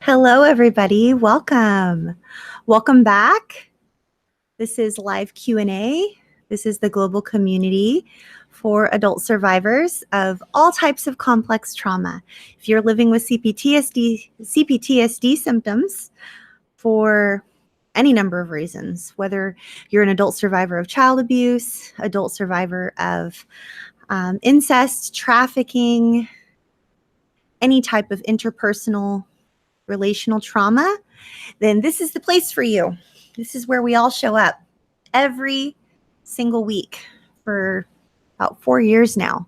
Hello, everybody. Welcome. Welcome back. This is live Q&A. This is the global community for adult survivors of all types of complex trauma. If you're living with CPTSD symptoms for any number of reasons, whether you're an adult survivor of child abuse, adult survivor of incest, trafficking, any type of interpersonal relational trauma, then this is the place for you. This is where we all show up every single week for about 4 years now.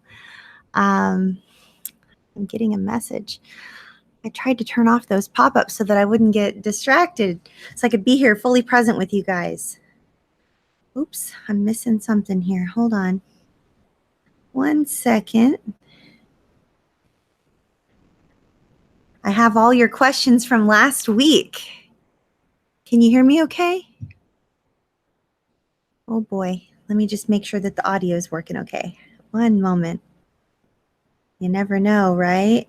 I'm getting a message. I tried to turn off those pop-ups so that I wouldn't get distracted, so I could be here fully present with you guys. Oops, I'm missing something here. Hold on. 1 second. I have all your questions from last week. Can you hear me okay? Oh boy, let me just make sure that the audio is working okay. 1 moment. You never know, right?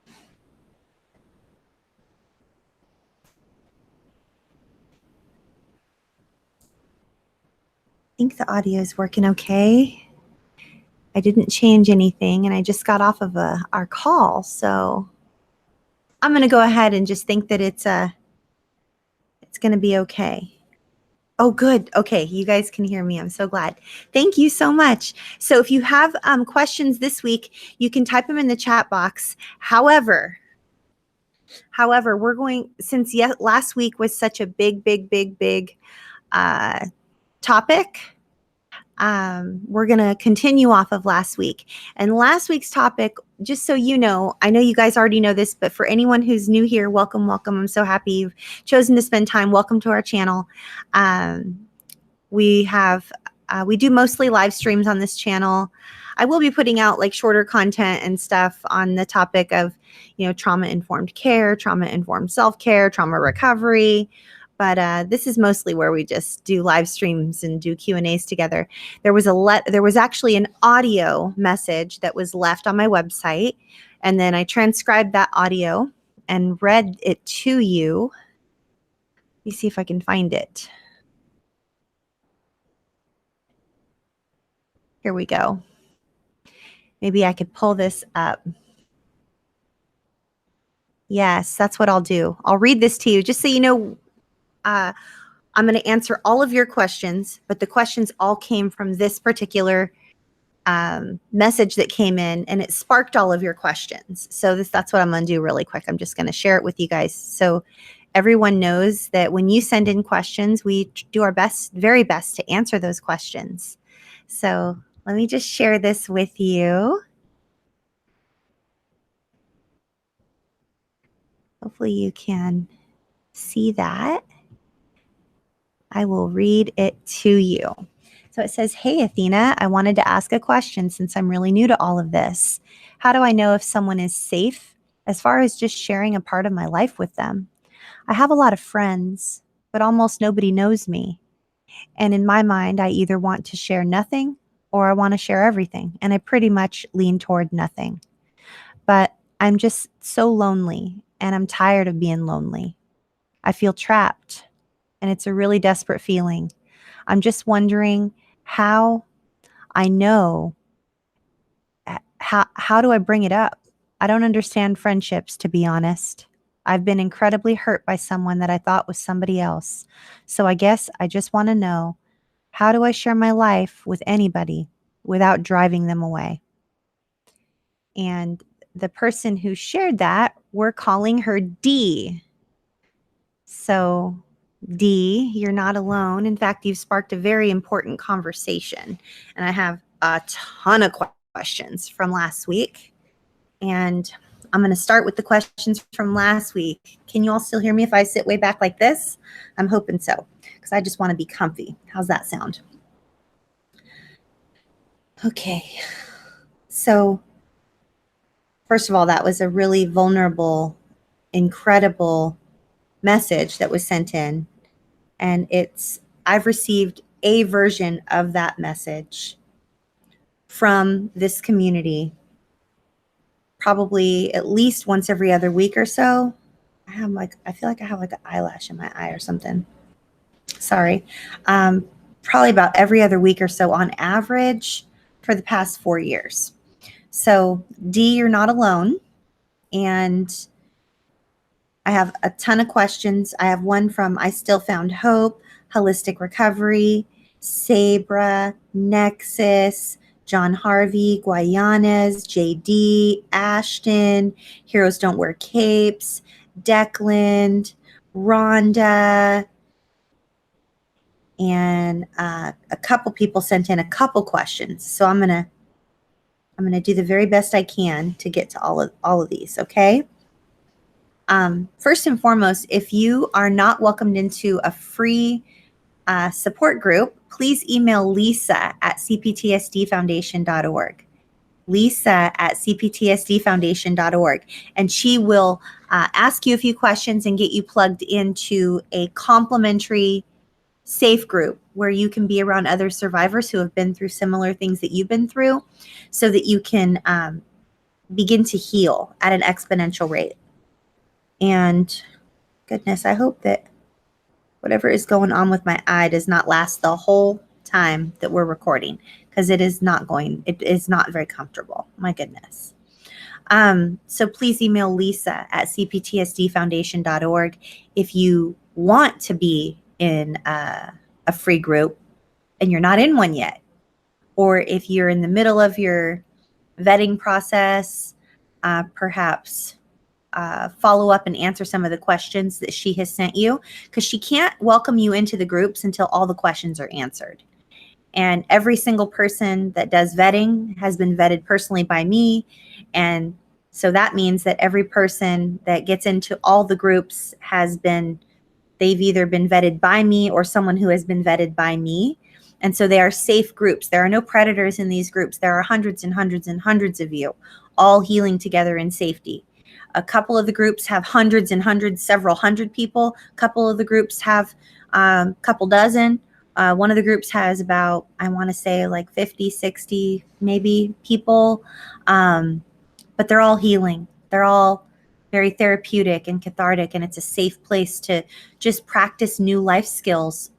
I think the audio is working okay. I didn't change anything and I just got off of our call, so I'm going to go ahead and just think that it's going to be okay. Oh, good. Okay, you guys can hear me. I'm so glad. Thank you so much. So if you have questions this week, you can type them in the chat box. However, we're going, since last week was such a big topic, we're going to continue off of last week. And last week's topic, just so you know, I know you guys already know this, but for anyone who's new here, welcome, welcome. I'm so happy you've chosen to spend time. Welcome to our channel. We do mostly live streams on this channel. I will be putting out like shorter content and stuff on the topic of, trauma-informed care, trauma-informed self-care, trauma recovery. But this is mostly where we just do live streams and do Q&As together. There was actually an audio message that was left on my website, and then I transcribed that audio and read it to you. Let me see if I can find it. Here we go. Maybe I could pull this up. Yes, that's what I'll do. I'll read this to you just so you know. I'm going to answer all of your questions, but the questions all came from this particular message that came in, and it sparked all of your questions. So that's what I'm going to do really quick. I'm just going to share it with you guys so everyone knows that when you send in questions, we do our very best to answer those questions. So let me just share this with you. Hopefully you can see that. I will read it to you. So it says, "Hey, Athena, I wanted to ask a question since I'm really new to all of this. How do I know if someone is safe as far as just sharing a part of my life with them? I have a lot of friends, but almost nobody knows me. And in my mind, I either want to share nothing or I want to share everything. And I pretty much lean toward nothing. But I'm just so lonely and I'm tired of being lonely. I feel trapped and it's a really desperate feeling. I'm just wondering how I know, how do I bring it up? I don't understand friendships, to be honest. I've been incredibly hurt by someone that I thought was somebody else. So I guess I just want to know, how do I share my life with anybody without driving them away?" And the person who shared that, we're calling her D. So D, you're not alone. In fact, you've sparked a very important conversation. And I have a ton of questions from last week. And I'm going to start with the questions from last week. Can you all still hear me if I sit way back like this? I'm hoping so, because I just want to be comfy. How's that sound? Okay. So first of all, that was a really vulnerable, incredible message that was sent in. And I've received a version of that message from this community probably at least once every other week or so. I feel like I have like an eyelash in my eye or something. Sorry. Um, Probably about every other week or so on average for the past 4 years. So, D, you're not alone. And I have a ton of questions. I have one from I Still Found Hope, Holistic Recovery, Sabra, Nexus, John Harvey, Guayanas, JD, Ashton, Heroes Don't Wear Capes, Declan, Rhonda, and a couple people sent in a couple questions. So I'm gonna do the very best I can to get to all of these. Okay. First and foremost, if you are not welcomed into a free support group, please email Lisa at cptsdfoundation.org. Lisa at cptsdfoundation.org, and she will ask you a few questions and get you plugged into a complimentary safe group where you can be around other survivors who have been through similar things that you've been through, so that you can begin to heal at an exponential rate. And goodness, I hope that whatever is going on with my eye does not last the whole time that we're recording, because it is not very comfortable. My goodness. So please email Lisa at cptsdfoundation.org if you want to be in a free group and you're not in one yet, or if you're in the middle of your vetting process, perhaps follow up and answer some of the questions that she has sent you, because she can't welcome you into the groups until all the questions are answered. And every single person that does vetting has been vetted personally by me. And so that means that every person that gets into all the groups they've either been vetted by me or someone who has been vetted by me. And so they are safe groups. There are no predators in these groups. There are hundreds and hundreds and hundreds of you, all healing together in safety. A couple of the groups have hundreds and hundreds, several hundred people. A couple of the groups have a couple dozen. One of the groups has about, I want to say like 50, 60 maybe people. But they're all healing. They're all very therapeutic and cathartic, and it's a safe place to just practice new life skills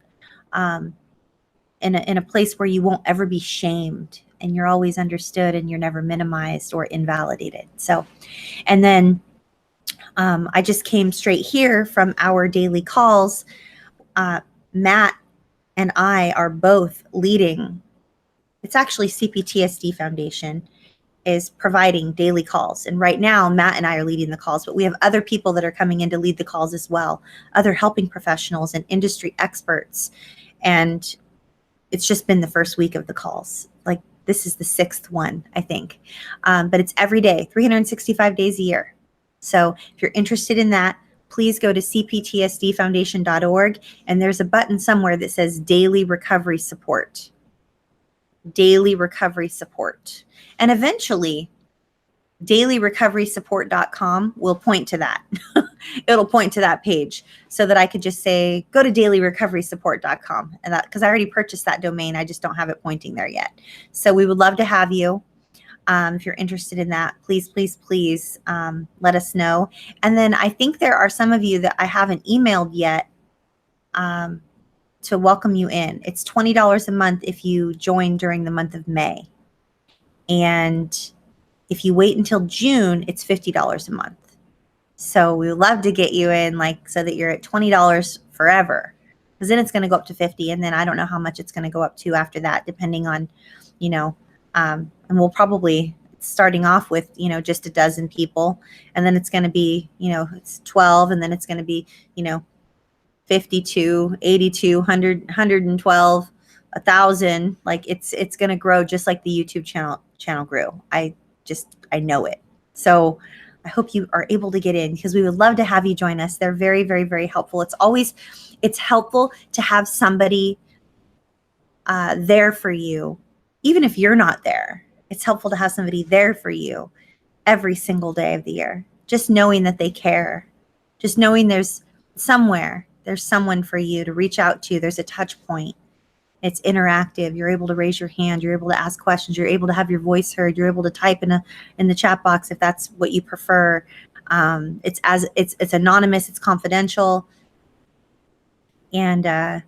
in a place where you won't ever be shamed, and you're always understood, and you're never minimized or invalidated. So, and then I just came straight here from our daily calls. Matt and I are both leading. It's actually CPTSD Foundation is providing daily calls. And right now, Matt and I are leading the calls, but we have other people that are coming in to lead the calls as well, other helping professionals and industry experts. And it's just been the first week of the calls. Like, this is the 6th one, I think. But it's every day, 365 days a year. So if you're interested in that, please go to cptsdfoundation.org, and there's a button somewhere that says Daily Recovery Support. Daily Recovery Support. And eventually, dailyrecoverysupport.com will point to that. It'll point to that page so that I could just say, go to dailyrecoverysupport.com. And that, because I already purchased that domain, I just don't have it pointing there yet. So we would love to have you. If you're interested in that, please, please, please let us know. And then I think there are some of you that I haven't emailed yet to welcome you in. It's $20 a month if you join during the month of May. And if you wait until June, it's $50 a month. So we would love to get you in, like, so that you're at $20 forever, because then it's going to go up to 50. And then I don't know how much it's going to go up to after that, depending on, and we'll probably starting off with, just a dozen people. And then it's going to be, it's 12. And then it's going to be, 52, 82, 100, 112, 1,000. Like it's going to grow just like the YouTube channel grew. I know it. So I hope you are able to get in, because we would love to have you join us. They're very, very, very helpful. It's helpful to have somebody there for you, even if you're not there. It's helpful to have somebody there for you every single day of the year. Just knowing that they care, just knowing there's someone for you to reach out to. There's a touch point, It's interactive. You're able to raise your hand. You're able to ask questions. You're able to have your voice heard. You're able to type in the chat box if that's what you prefer. It's anonymous. It's confidential, and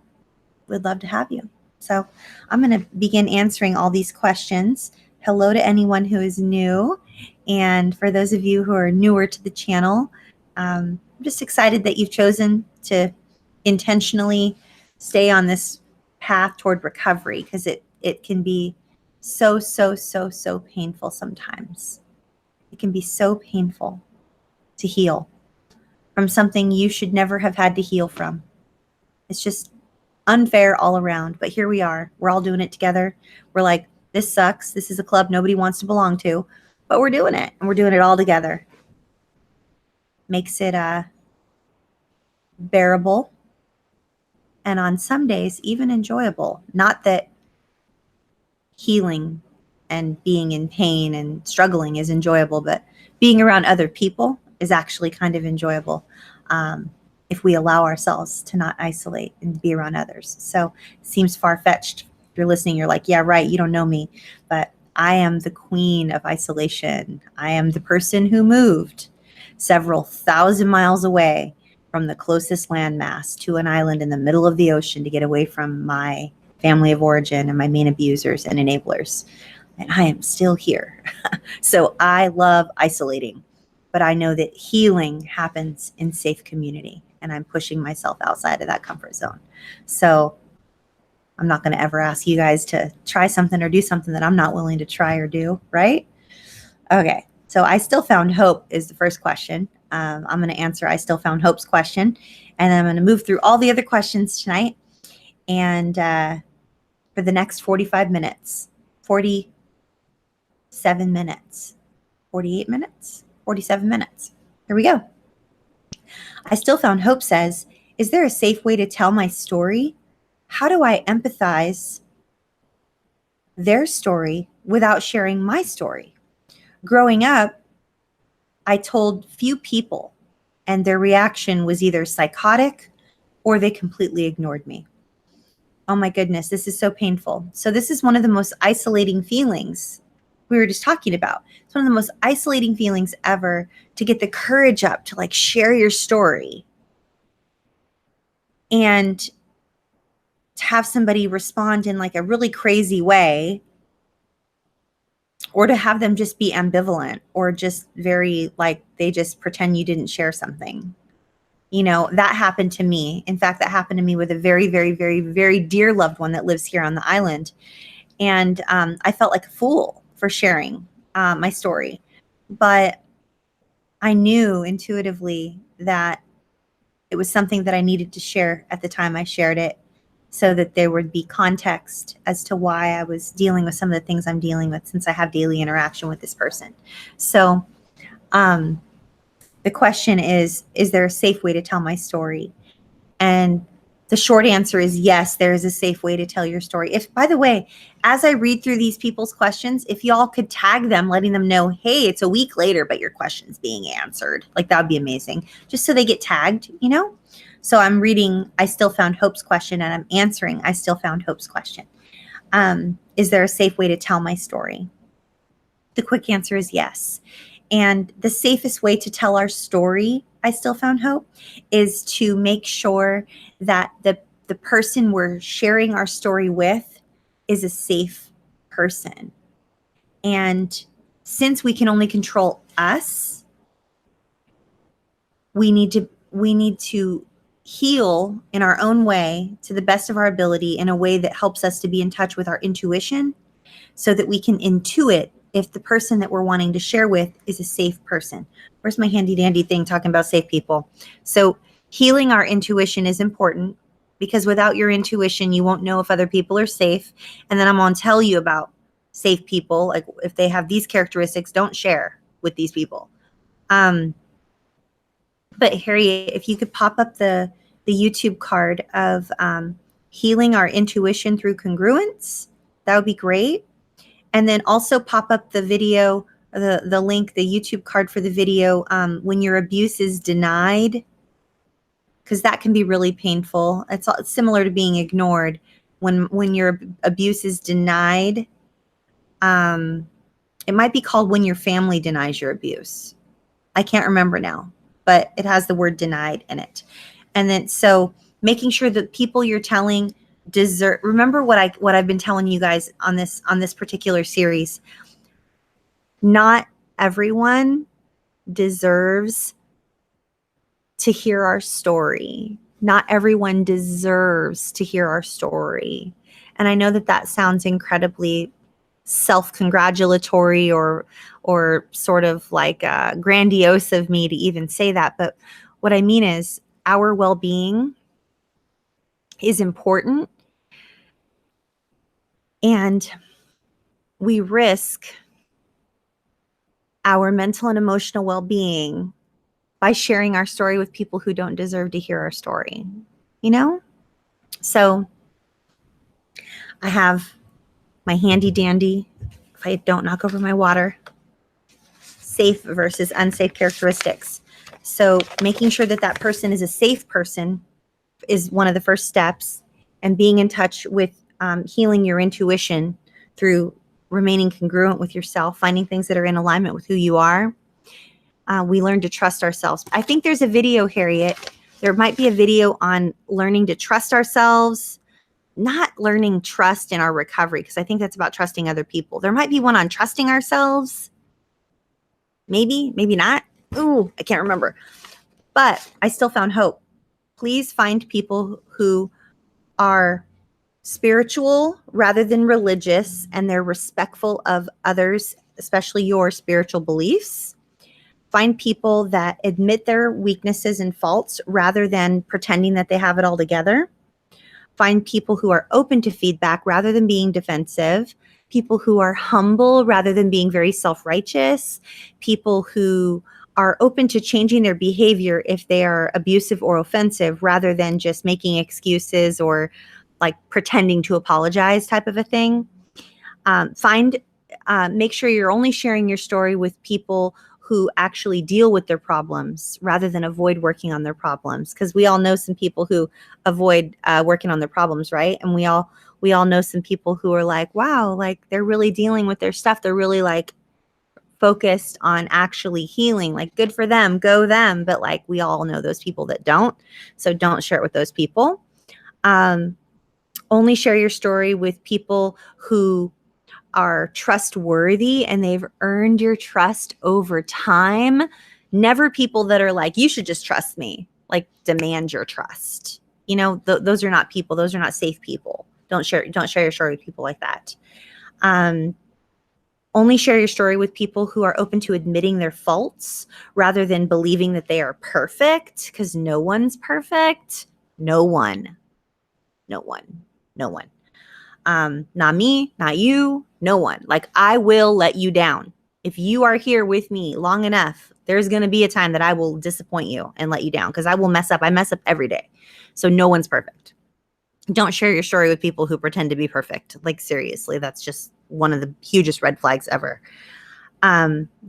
we'd love to have you. So I'm going to begin answering all these questions. Hello to anyone who is new, and for those of you who are newer to the channel, I'm just excited that you've chosen to intentionally stay on this path toward recovery, because it can be so painful sometimes. It can be so painful to heal from something you should never have had to heal from. It's just unfair all around. But here we are. We're all doing it together. We're like, this sucks. This is a club nobody wants to belong to, but we're doing it, and we're doing it all together. Makes it bearable, and on some days even enjoyable. Not that healing and being in pain and struggling is enjoyable, but being around other people is actually kind of enjoyable, if we allow ourselves to not isolate and be around others. So it seems far-fetched. If you're listening, you're like, yeah, right, you don't know me, but I am the queen of isolation. I am the person who moved several thousand miles away from the closest landmass to an island in the middle of the ocean to get away from my family of origin and my main abusers and enablers. And I am still here. So I love isolating, but I know that healing happens in safe community, and I'm pushing myself outside of that comfort zone. So I'm not going to ever ask you guys to try something or do something that I'm not willing to try or do, right? Okay, so I still found hope is the first question. I'm going to answer I still found hope's question, and then I'm going to move through all the other questions tonight. And for the next 45 minutes, 47 minutes, 48 minutes, 47 minutes. Here we go. I still found hope says, is there a safe way to tell my story? How do I empathize their story without sharing my story? Growing up, I told few people, and their reaction was either psychotic or they completely ignored me. Oh my goodness, this is so painful. So this is one of the most isolating feelings we were just talking about. It's one of the most isolating feelings ever, to get the courage up to like share your story and to have somebody respond in like a really crazy way, or to have them just be ambivalent or just very like they just pretend you didn't share something. You know, that happened to me. In fact, that happened to me with a very dear loved one that lives here on the island. And I felt like a fool for sharing my story. But I knew intuitively that it was something that I needed to share at the time I shared it, so that there would be context as to why I was dealing with some of the things I'm dealing with, since I have daily interaction with this person. So the question is there a safe way to tell my story? And the short answer is yes, there is a safe way to tell your story. If, by the way, as I read through these people's questions, if y'all could tag them, letting them know, hey, it's a week later, but your question's being answered. Like, that would be amazing. Just so they get tagged, you know? So I'm reading I Still Found Hope's question, and I'm answering I Still Found Hope's question. Is there a safe way to tell my story? The quick answer is yes. And the safest way to tell our story, I Still Found Hope, is to make sure that the person we're sharing our story with is a safe person. And since we can only control us, we need to heal in our own way, to the best of our ability, in a way that helps us to be in touch with our intuition, so that we can intuit if the person that we're wanting to share with is a safe person. Where's my handy dandy thing talking about safe people? So healing our intuition is important, because without your intuition, you won't know if other people are safe. And then I'm going to tell you about safe people. Like, if they have these characteristics, don't share with these people. But Harriet, if you could pop up the YouTube card of healing our intuition through congruence, that would be great. And then also pop up the video, the link, the YouTube card for the video, when your abuse is denied, because that can be really painful. It's similar to being ignored. when your abuse is denied. It might be called when your family denies your abuse. I can't remember now, but it has the word denied in it. And then so making sure that people you're telling deserve, remember what I've been telling you guys on this particular series. Not everyone deserves to hear our story. Not everyone deserves to hear our story. And I know that sounds incredibly self-congratulatory or sort of like grandiose of me to even say that. But what I mean is our well-being is important, and we risk our mental and emotional well-being by sharing our story with people who don't deserve to hear our story, you know? So I have my handy dandy, if I don't knock over my water, safe versus unsafe characteristics. So making sure that person is a safe person is one of the first steps, and being in touch with healing your intuition through remaining congruent with yourself, finding things that are in alignment with who you are. We learn to trust ourselves. I think there's a video, Harriet. There might be a video on learning to trust ourselves, not learning trust in our recovery, because I think that's about trusting other people. There might be one on trusting ourselves. Maybe not. Ooh, I can't remember. But I still found hope. Please find people who are spiritual rather than religious, and they're respectful of others, especially your spiritual beliefs. Find people that admit their weaknesses and faults rather than pretending that they have it all together. Find people who are open to feedback rather than being defensive. People who are humble rather than being very self-righteous. People who are open to changing their behavior if they are abusive or offensive rather than just making excuses or like pretending to apologize type of a thing. Make sure you're only sharing your story with people who actually deal with their problems rather than avoid working on their problems. Because we all know some people who avoid working on their problems, right? And we all know some people who are like, wow, like they're really dealing with their stuff. They're really like focused on actually healing. Like, good for them, go them. But like, we all know those people that don't. So don't share it with those people. Only share your story with people who are trustworthy and they've earned your trust over time. Never people that are like, you should just trust me, like demand your trust. You know, those are not people. Those are not safe people. Don't share your story with people like that. Only share your story with people who are open to admitting their faults rather than believing that they are perfect, because no one's perfect. No one. Not me, not you, no one. Like, I will let you down. If you are here with me long enough, there's going to be a time that I will disappoint you and let you down, because I will mess up. I mess up every day. So no one's perfect. Don't share your story with people who pretend to be perfect. Like, seriously, that's just one of the hugest red flags ever.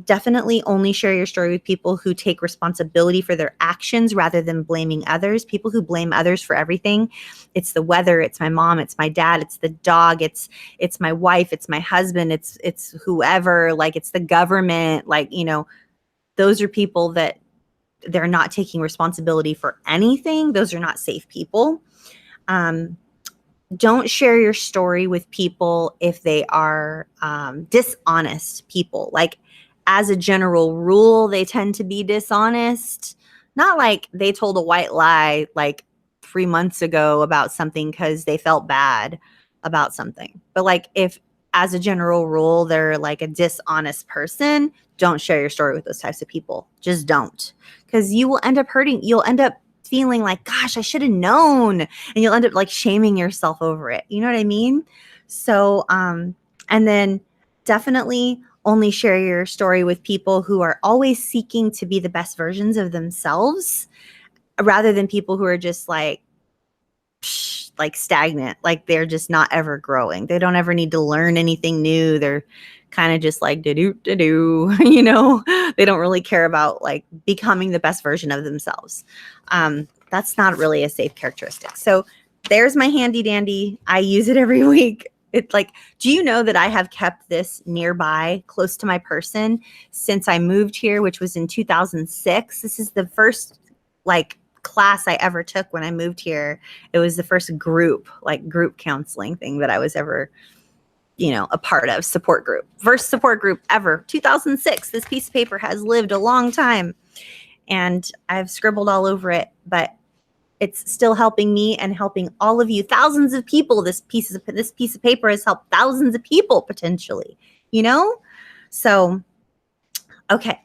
Definitely only share your story with people who take responsibility for their actions rather than blaming others. People who blame others for everything. It's the weather, it's my mom, it's my dad, it's the dog, it's my wife, it's my husband, it's whoever, like it's the government, like, you know, those are people that they're not taking responsibility for anything. Those are not safe people. Don't share your story with people if they are dishonest people. Like, as a general rule, they tend to be dishonest. Not like they told a white lie like 3 months ago about something because they felt bad about something. But like, if as a general rule, they're like a dishonest person, don't share your story with those types of people. Just don't. Because you will end up hurting. You'll end up feeling like, gosh, I should have known. And you'll end up like shaming yourself over it. You know what I mean? So, and then definitely only share your story with people who are always seeking to be the best versions of themselves, rather than people who are just like stagnant, like they're just not ever growing. They don't ever need to learn anything new. They're kind of just like do, you know, they don't really care about like becoming the best version of themselves. That's not really a safe characteristic. So there's my handy dandy. I use it every week. It's like, do you know that I have kept this nearby, close to my person, since I moved here, which was in 2006? This is the first like class I ever took when I moved here. It was the first group counseling thing that I was ever, a part of. Support group. First support group ever. 2006. This piece of paper has lived a long time, and I've scribbled all over it, but it's still helping me and helping all of you, thousands of people. This piece of paper has helped thousands of people potentially, So, okay.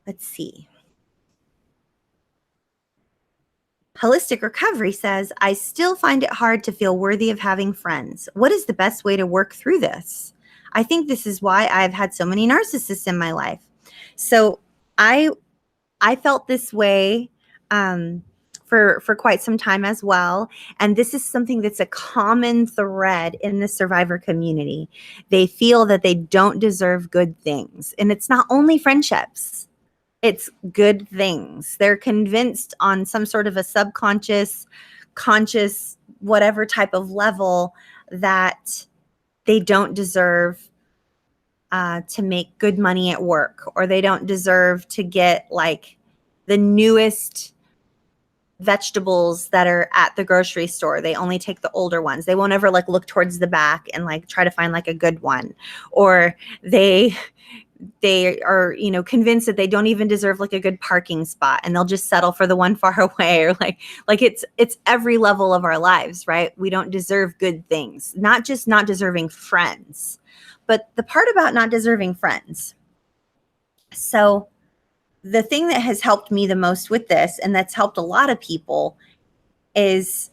Let's see. Holistic Recovery says, I still find it hard to feel worthy of having friends. What is the best way to work through this? I think this is why I've had so many narcissists in my life. So I felt this way for quite some time as well. And this is something that's a common thread in the survivor community. They feel that they don't deserve good things. And it's not only friendships. It's good things. They're convinced on some sort of a subconscious, conscious, whatever type of level that they don't deserve to make good money at work, or they don't deserve to get like the newest vegetables that are at the grocery store. They only take the older ones. They won't ever like look towards the back and like try to find like a good one. Or they are, convinced that they don't even deserve like a good parking spot, and they'll just settle for the one far away. Or like it's every level of our lives, right? We don't deserve good things, not just not deserving friends, but the part about not deserving friends. So the thing that has helped me the most with this, and that's helped a lot of people, is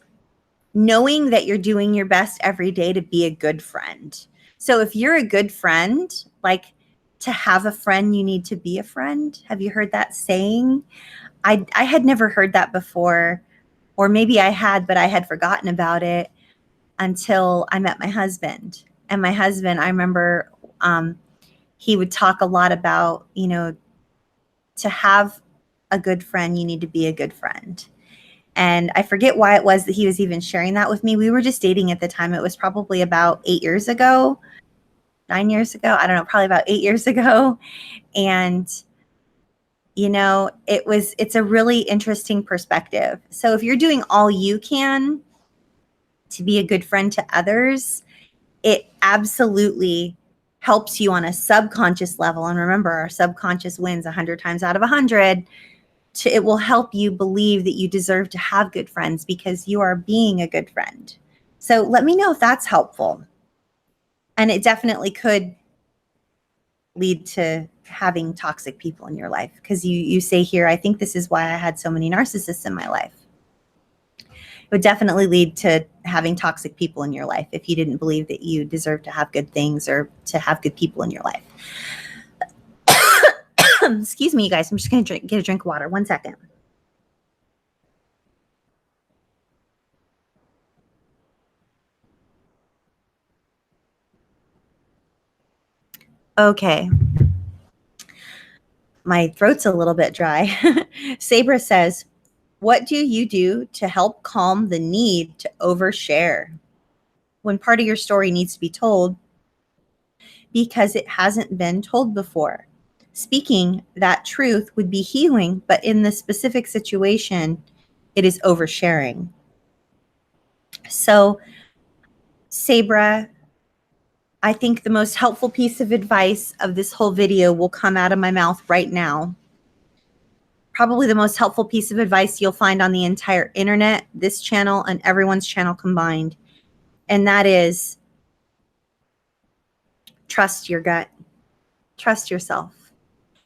knowing that you're doing your best every day to be a good friend. So if you're a good friend, like, to have a friend, you need to be a friend. Have you heard that saying? I had never heard that before, or maybe I had, but I had forgotten about it until I met my husband. And my husband, I remember he would talk a lot about, to have a good friend, you need to be a good friend. And I forget why it was that he was even sharing that with me. We were just dating at the time. It was probably about 8 years ago, 9 years ago. I don't know, probably about 8 years ago. And, it's a really interesting perspective. So if you're doing all you can to be a good friend to others, it absolutely helps you on a subconscious level. And remember, our subconscious wins 100 times out of 100. It will help you believe that you deserve to have good friends because you are being a good friend. So let me know if that's helpful. And it definitely could lead to having toxic people in your life, because you say here, I think this is why I had so many narcissists in my life. It would definitely lead to having toxic people in your life if you didn't believe that you deserve to have good things or to have good people in your life. Excuse me, you guys. I'm just going to get a drink of water. 1 second. Okay. My throat's a little bit dry. Sabra says, what do you do to help calm the need to overshare when part of your story needs to be told because it hasn't been told before? Speaking that truth would be healing, but in this specific situation, it is oversharing. So, Sabra, I think the most helpful piece of advice of this whole video will come out of my mouth right now. Probably the most helpful piece of advice you'll find on the entire internet, this channel, and everyone's channel combined. And that is, trust your gut. Trust yourself.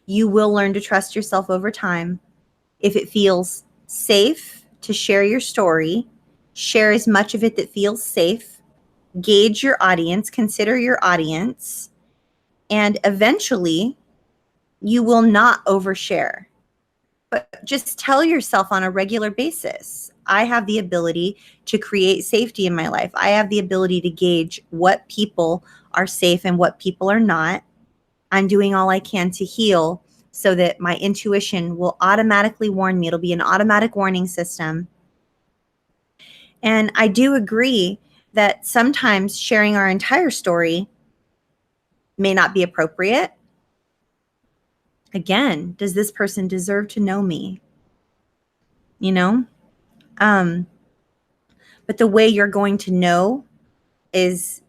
You will learn to trust yourself over time. If it feels safe to share your story, share as much of it that feels safe. Gauge your audience, consider your audience, and eventually you will not overshare. But just tell yourself on a regular basis, I have the ability to create safety in my life. I have the ability to gauge what people are safe and what people are not. I'm doing all I can to heal so that my intuition will automatically warn me. It'll be an automatic warning system And I do agree that sometimes sharing our entire story may not be appropriate. Again, does this person deserve to know me? You know? But the way you're going to know is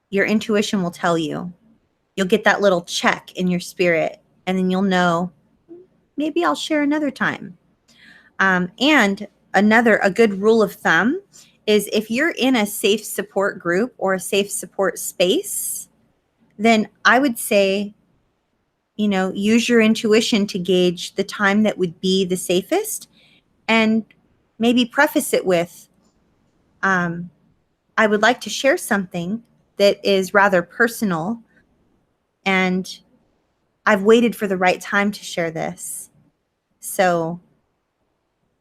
your intuition will tell you. You'll get that little check in your spirit, and then you'll know, maybe I'll share another time. And a good rule of thumb is if you're in a safe support group or a safe support space, then I would say, use your intuition to gauge the time that would be the safest, and maybe preface it with, I would like to share something that is rather personal, and I've waited for the right time to share this. So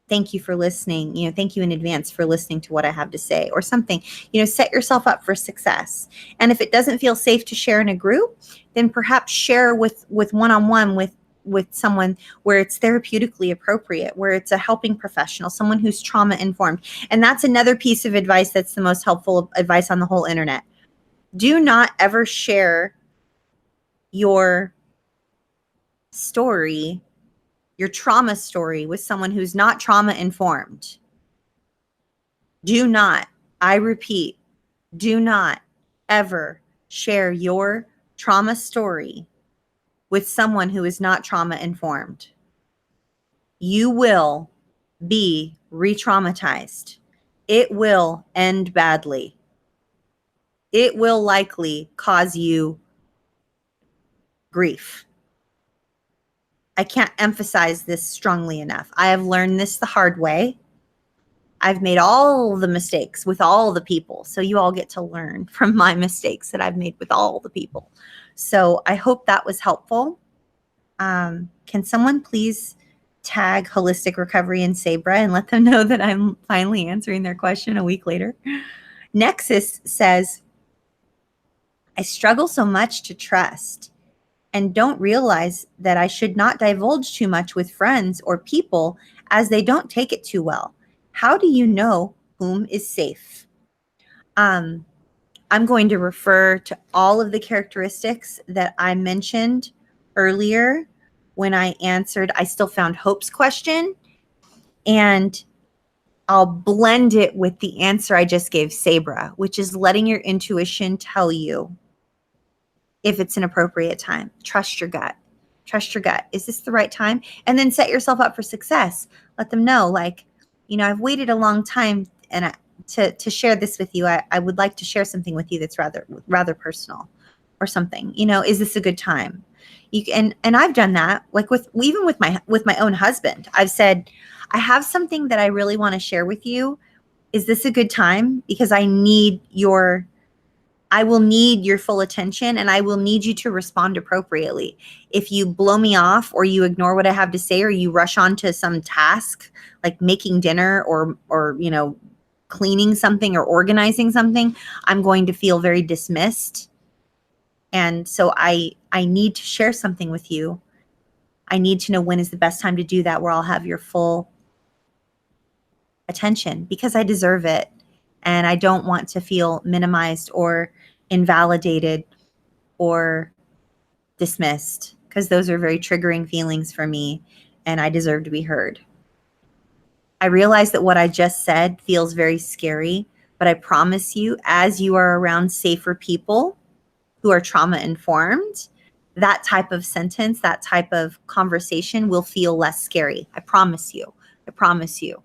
thank you for listening. Thank you in advance for listening to what I have to say, or something. Set yourself up for success. And if it doesn't feel safe to share in a group, then perhaps share with one-on-one with someone where it's therapeutically appropriate, where it's a helping professional, someone who's trauma informed. And that's another piece of advice that's the most helpful advice on the whole internet. Do not ever share your story, your trauma story, with someone who's not trauma informed. Do not, I repeat, do not ever share your trauma story with someone who is not trauma informed. You will be re-traumatized. It will end badly. It will likely cause you grief. I can't emphasize this strongly enough. I have learned this the hard way. I've made all the mistakes with all the people. So you all get to learn from my mistakes that I've made with all the people. So I hope that was helpful. Can someone please tag Holistic Recovery and Sabra and let them know that I'm finally answering their question a week later? Nexus says, I struggle so much to trust and don't realize that I should not divulge too much with friends or people, as they don't take it too well. How do you know whom is safe? I'm going to refer to all of the characteristics that I mentioned earlier when I answered I Still Found Hope's question, and I'll blend it with the answer I just gave Sabra, which is letting your intuition tell you if it's an appropriate time. Trust your gut. Trust your gut. Is this the right time? And then set yourself up for success. Let them know, I've waited a long time and to share this with you. I would like to share something with you that's rather personal, or something. Is this a good time? You can, and I've done that, even with my own husband. I've said, I have something that I really want to share with you. Is this a good time? Because I will need your full attention, and I will need you to respond appropriately. If you blow me off, or you ignore what I have to say, or you rush on to some task like making dinner or cleaning something or organizing something, I'm going to feel very dismissed. And so I need to share something with you. I need to know when is the best time to do that, where I'll have your full attention, because I deserve it. And I don't want to feel minimized or invalidated or dismissed, because those are very triggering feelings for me, and I deserve to be heard. I realize that what I just said feels very scary, but I promise you, as you are around safer people who are trauma informed, that type of sentence, that type of conversation will feel less scary. I promise you. I promise you.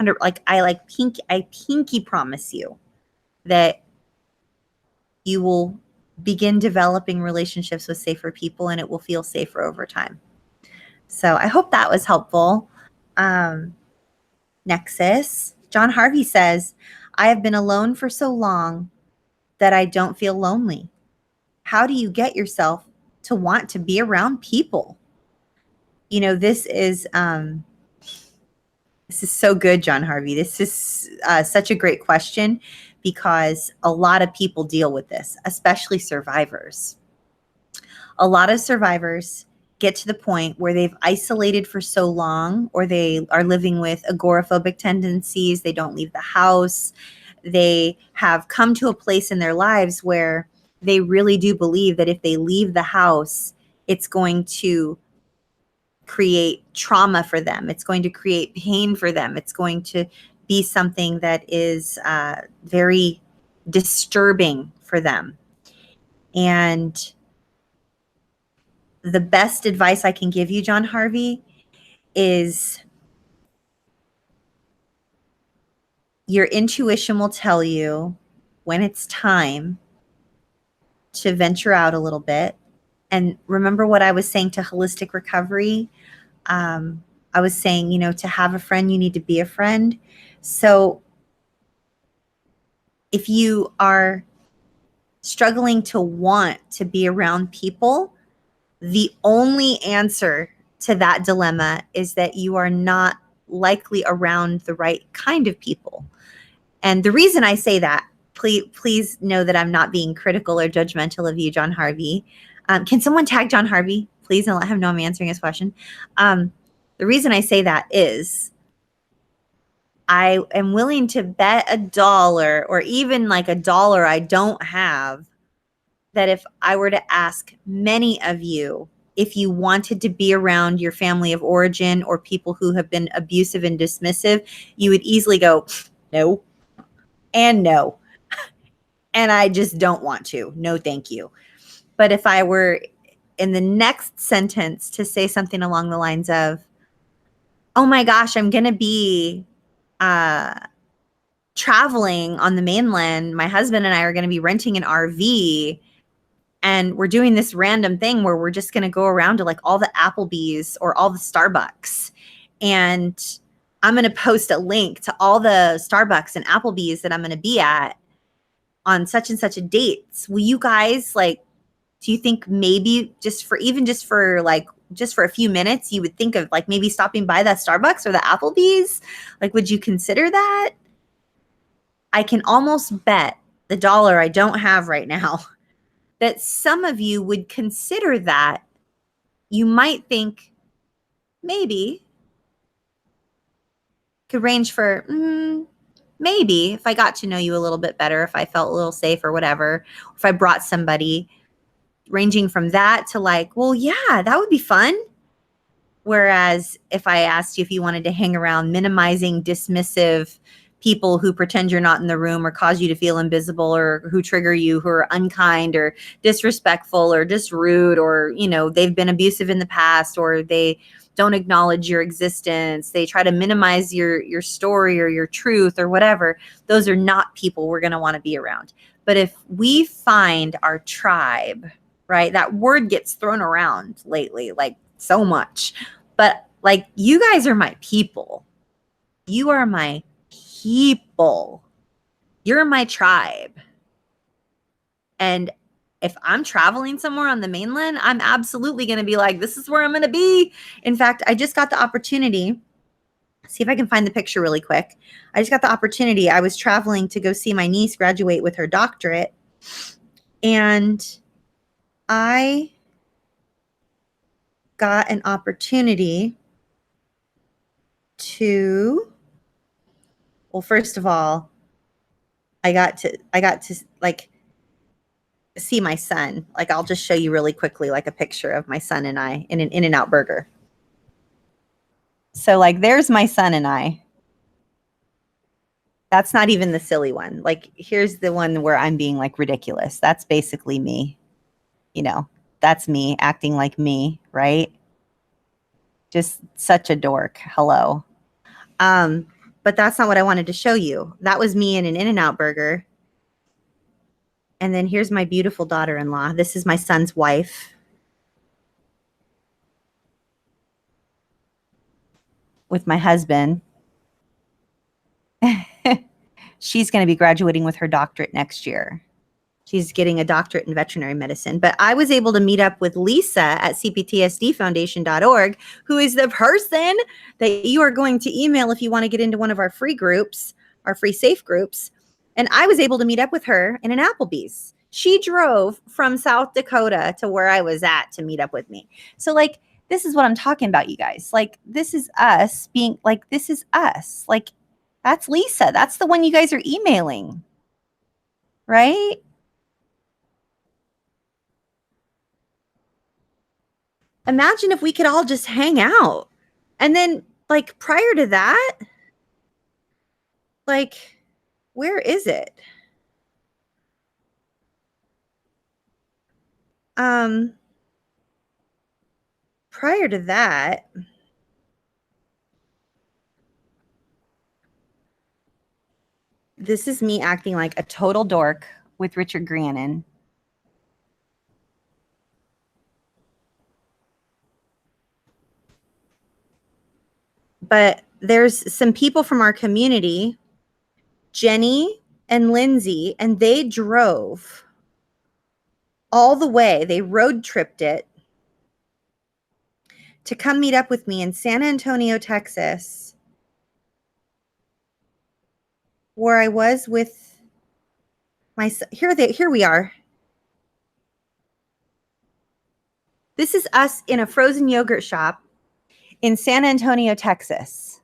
I pinky promise you that you will begin developing relationships with safer people, and it will feel safer over time. So I hope that was helpful. Nexus. John Harvey says, I have been alone for so long that I don't feel lonely. How do you get yourself to want to be around people? This is so good, John Harvey. This is such a great question, because a lot of people deal with this, especially survivors. A lot of survivors get to the point where they've isolated for so long, or they are living with agoraphobic tendencies, they don't leave the house, they have come to a place in their lives where they really do believe that if they leave the house, it's going to create trauma for them. It's going to create pain for them. It's going to be something that is very disturbing for them. And the best advice I can give you, John Harvey, is your intuition will tell you when it's time to venture out a little bit. And remember what I was saying to holistic recovery? I was saying, to have a friend, you need to be a friend. So if you are struggling to want to be around people, the only answer to that dilemma is that you are not likely around the right kind of people. And the reason I say that, please know that I'm not being critical or judgmental of you, John Harvey. Can someone tag John Harvey, please, and let him know I'm answering his question? The reason I say that is I am willing to bet $1 or even like $1 I don't have, that if I were to ask many of you if you wanted to be around your family of origin or people who have been abusive and dismissive, you would easily go, no, and no. And I just don't want to. No, thank you. But if I were in the next sentence to say something along the lines of, oh my gosh, I'm going to be traveling on the mainland. My husband and I are going to be renting an RV. And we're doing this random thing where we're just going to go around to like all the Applebee's or all the Starbucks. And I'm going to post a link to all the Starbucks and Applebee's that I'm going to be at on such and such a date. Will you guys do you think maybe just for a few minutes, you would think of like maybe stopping by that Starbucks or the Applebee's? Like, would you consider that? I can almost bet $1 I don't have right now that some of you would consider that. You might think maybe could range for maybe if I got to know you a little bit better, if I felt a little safe or whatever, if I brought somebody, ranging from that to like, well, yeah, that would be fun. Whereas if I asked you if you wanted to hang around minimizing, dismissive people who pretend you're not in the room or cause you to feel invisible or who trigger you, who are unkind or disrespectful or just rude, or, they've been abusive in the past, or they don't acknowledge your existence, they try to minimize your story or your truth or whatever, those are not people we're going to want to be around. But if we find our tribe, right? That word gets thrown around lately, like so much. But like, you guys are my people. You are my people. You're my tribe. And if I'm traveling somewhere on the mainland, I'm absolutely going to be like, this is where I'm going to be. In fact, I just got the opportunity. See if I can find the picture really quick. I just got the opportunity. I was traveling to go see my niece graduate with her doctorate. And I got an opportunity to, well, first of all, I got to like see my son. Like, I'll just show you really quickly, like a picture of my son and I in an In-N-Out burger. So like, there's my son and I. That's not even the silly one. Like, here's the one where I'm being like ridiculous. That's basically me. That's me acting like me, right? Just such a dork. Hello. But that's not what I wanted to show you. That was me in an In-N-Out burger. And then here's my beautiful daughter-in-law. This is my son's wife with my husband. She's going to be graduating with her doctorate next year. She's getting a doctorate in veterinary medicine. But I was able to meet up with Lisa at CPTSDfoundation.org, who is the person that you are going to email if you want to get into one of our free groups, our free safe groups. And I was able to meet up with her in an Applebee's. She drove from South Dakota to where I was at to meet up with me. So like, this is what I'm talking about, you guys. Like, this is us being like, this is us. Like, that's Lisa. That's the one you guys are emailing, right? Imagine if we could all just hang out. And then, like, prior to that, like, where is it? Prior to that, this is me acting like a total dork with Richard Grannon. But there's some people from our community, Jenny and Lindsay, and they drove all the way. They road tripped it to come meet up with me in San Antonio, Texas, where I was with my here we are. This is us in a frozen yogurt shop in San Antonio, Texas.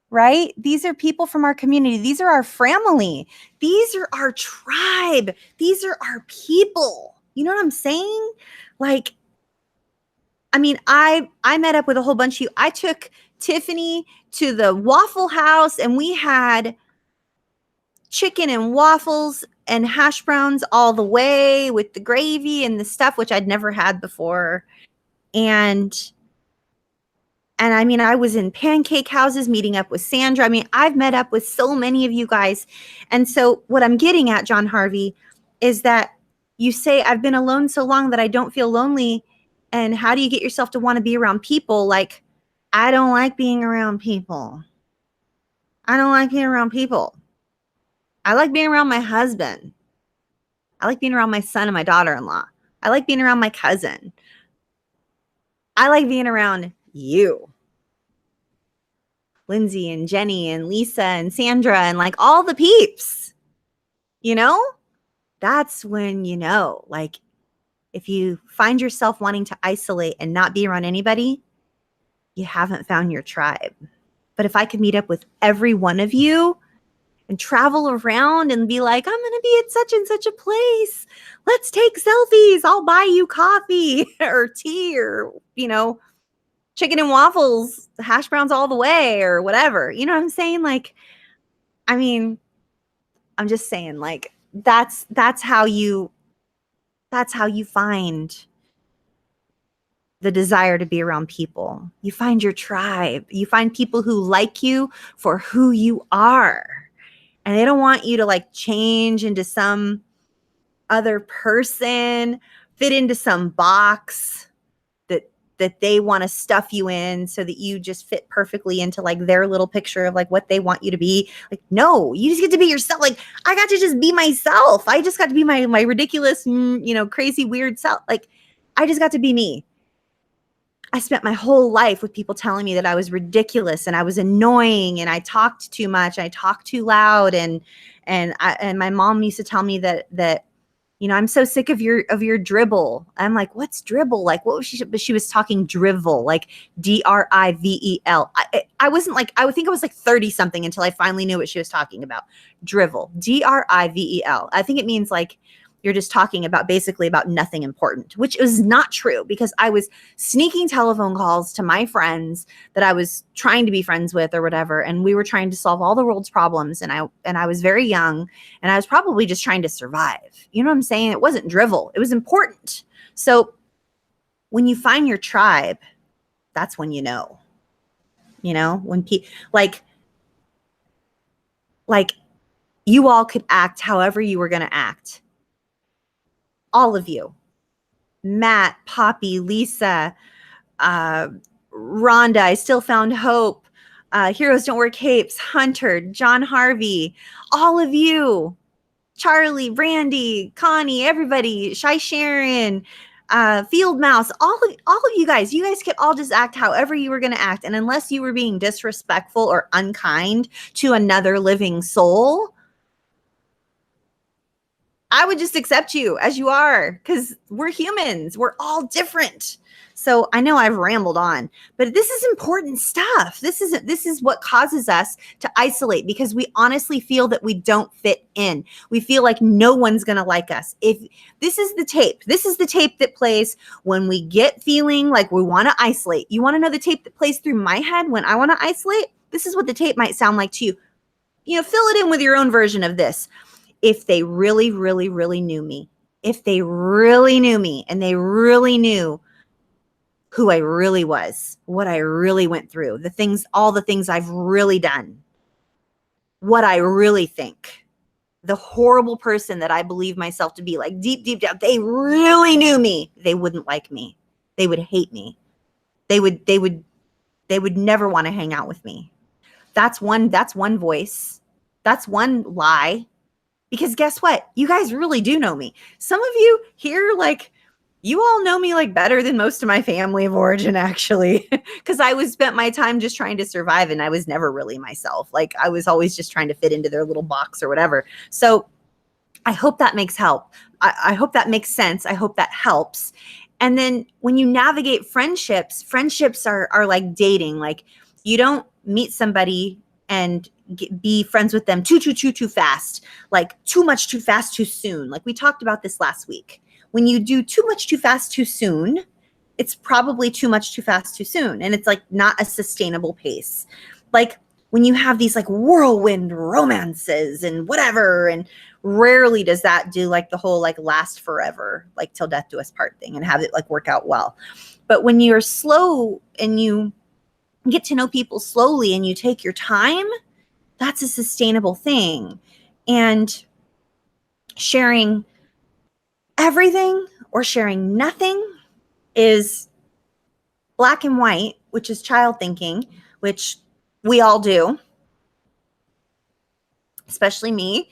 Right? These are people from our community. These are our family. These are our tribe. These are our people. You know what I'm saying? Like, I mean, I met up with a whole bunch of you. I took Tiffany to the Waffle House and we had chicken and waffles and hash browns all the way with the gravy and the stuff, which I'd never had before. And I mean, I was in pancake houses meeting up with Sandra. I mean, I've met up with so many of you guys. And so what I'm getting at, John Harvey, is that you say, I've been alone so long that I don't feel lonely. And how do you get yourself to want to be around people? Like, I don't like being around people. I don't like being around people. I like being around my husband. I like being around my son and my daughter-in-law. I like being around my cousin. I like being around you. Lindsay and Jenny and Lisa and Sandra and like all the peeps, you know, that's when, you know, like if you find yourself wanting to isolate and not be around anybody, you haven't found your tribe. But if I could meet up with every one of you and travel around and be like, I'm going to be at such and such a place. Let's take selfies. I'll buy you coffee or tea or, you know, chicken and waffles, hash browns all the way or whatever. You know what I'm saying? Like, I mean, I'm just saying like that's how you find the desire to be around people. You find your tribe. You find people who like you for who you are. And they don't want you to like change into some other person, fit into some box that they want to stuff you in so that you just fit perfectly into like their little picture of like what they want you to be. Like, no, you just get to be yourself. Like, I got to just be myself. I just got to be my ridiculous, you know, crazy, weird self. Like, I just got to be me. I spent my whole life with people telling me that I was ridiculous and I was annoying and I talked too much. I talked too loud. And my mom used to tell me that, you know, I'm so sick of your dribble. I'm like, what's dribble? Like, what was she? But she was talking drivel, like drivel. I wasn't like, I would think I was like 30 something until I finally knew what she was talking about. Drivel, drivel. I think it means like, you're just talking about basically about nothing important, which is not true because I was sneaking telephone calls to my friends that I was trying to be friends with or whatever. And we were trying to solve all the world's problems. And I was very young and I was probably just trying to survive. You know what I'm saying? It wasn't drivel. It was important. So when you find your tribe, that's when you know, when like you all could act however you were going to act. All of you, Matt, Poppy, Lisa, Rhonda, I Still Found Hope, Heroes Don't Wear Capes, Hunter, John Harvey, all of you, Charlie, Brandy, Connie, everybody, Shy Sharon, Field Mouse, all of you guys could all just act however you were going to act. And unless you were being disrespectful or unkind to another living soul, I would just accept you as you are, because we're humans. We're all different. So I know I've rambled on, but this is important stuff. This is what causes us to isolate, because we honestly feel that we don't fit in. We feel like no one's going to like us. If this is the tape that plays when we get feeling like we want to isolate. You want to know the tape that plays through my head when I want to isolate? This is what the tape might sound like to you. Fill it in with your own version of this. If they really, really, really knew me, if they really knew me and they really knew who I really was, what I really went through, all the things I've really done, what I really think, the horrible person that I believe myself to be, like deep, deep down, they really knew me, they wouldn't like me. They would hate me. They would never want to hang out with me. That's one voice. That's one lie. Because guess what? You guys really do know me. Some of you here, like, you all know me like better than most of my family of origin, actually, because I spent my time just trying to survive, and I was never really myself. Like, I was always just trying to fit into their little box or whatever. So I hope that makes help. I hope that makes sense. I hope that helps. And then when you navigate friendships are like dating. Like, you don't meet somebody and be friends with them too fast, like too much too fast too soon. Like we talked about this last week. When you do too much too fast too soon, it's probably too much too fast too soon, and it's like not a sustainable pace. Like when you have these like whirlwind romances and whatever, and rarely does that do like the whole like last forever, like till death do us part thing, and have it like work out well. But when you're slow and you get to know people slowly and you take your time, that's a sustainable thing. And sharing everything or sharing nothing is black and white, which is child thinking, which we all do, especially me.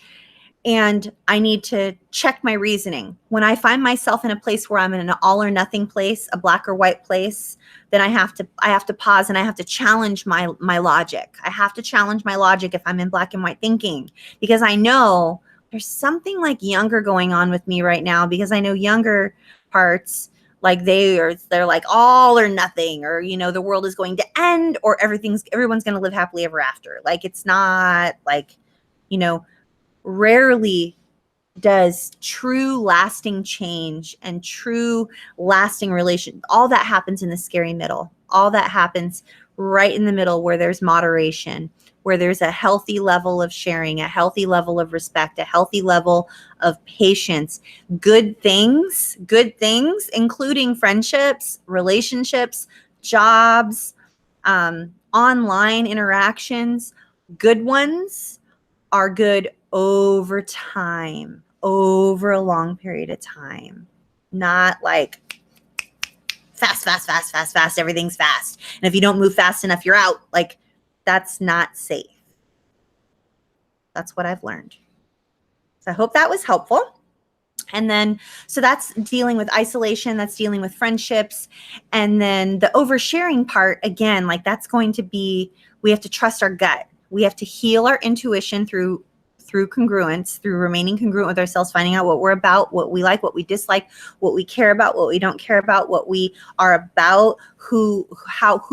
And I need to check my reasoning. When I find myself in a place where I'm in an all or nothing place, a black or white place, then I have to pause, and I have to challenge my logic. I have to challenge my logic if I'm in black and white thinking, because I know there's something like younger going on with me right now, because I know younger parts, like they're like all or nothing, or the world is going to end, or everyone's going to live happily ever after. Like, it's not like, rarely does true lasting change and true lasting relation, all that happens in the scary middle. All that happens right in the middle, where there's moderation, where there's a healthy level of sharing, a healthy level of respect, a healthy level of patience. Good things, including friendships, relationships, jobs, online interactions, good ones are good over time, over a long period of time. Not like fast, everything's fast. And if you don't move fast enough, you're out. Like, that's not safe. That's what I've learned. So I hope that was helpful. And then, so that's dealing with isolation, that's dealing with friendships. And then the oversharing part, again, like that's going to be, we have to trust our gut. We have to heal our intuition through congruence, through remaining congruent with ourselves, finding out what we're about, what we like, what we dislike, what we care about, what we don't care about, what we are about, who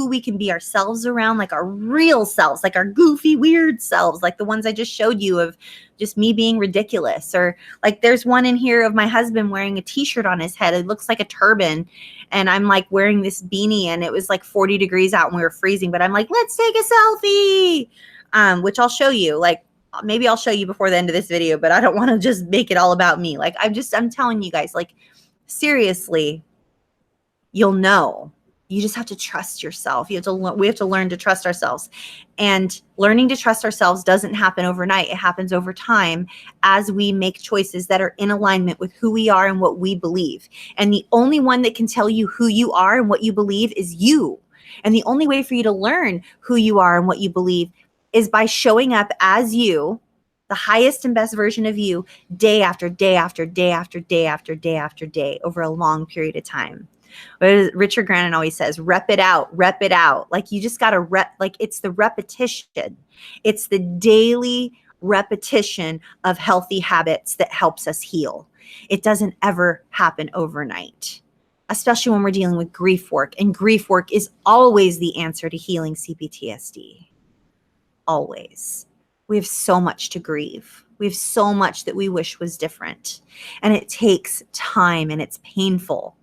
we can be ourselves around, like our real selves, like our goofy, weird selves, like the ones I just showed you of just me being ridiculous. Or like there's one in here of my husband wearing a t-shirt on his head. It looks like a turban. And I'm like wearing this beanie, and it was like 40 degrees out and we were freezing, but I'm like, let's take a selfie, which I'll show you. Like, maybe I'll show you before the end of this video, but I don't want to just make it all about me. Like, I'm telling you guys, like, seriously, you'll know. You just have to trust yourself. We have to learn to trust ourselves. And learning to trust ourselves doesn't happen overnight. It happens over time as we make choices that are in alignment with who we are and what we believe. And the only one that can tell you who you are and what you believe is you. And the only way for you to learn who you are and what you believe is by showing up as you, the highest and best version of you, day after day after day after day after day after day over a long period of time. Richard Grannon always says, rep it out, rep it out. Like, you just got to rep, like, it's the repetition. It's the daily repetition of healthy habits that helps us heal. It doesn't ever happen overnight, especially when we're dealing with grief work. And grief work is always the answer to healing CPTSD. Always. We have so much to grieve. We have so much that we wish was different. And it takes time and it's painful.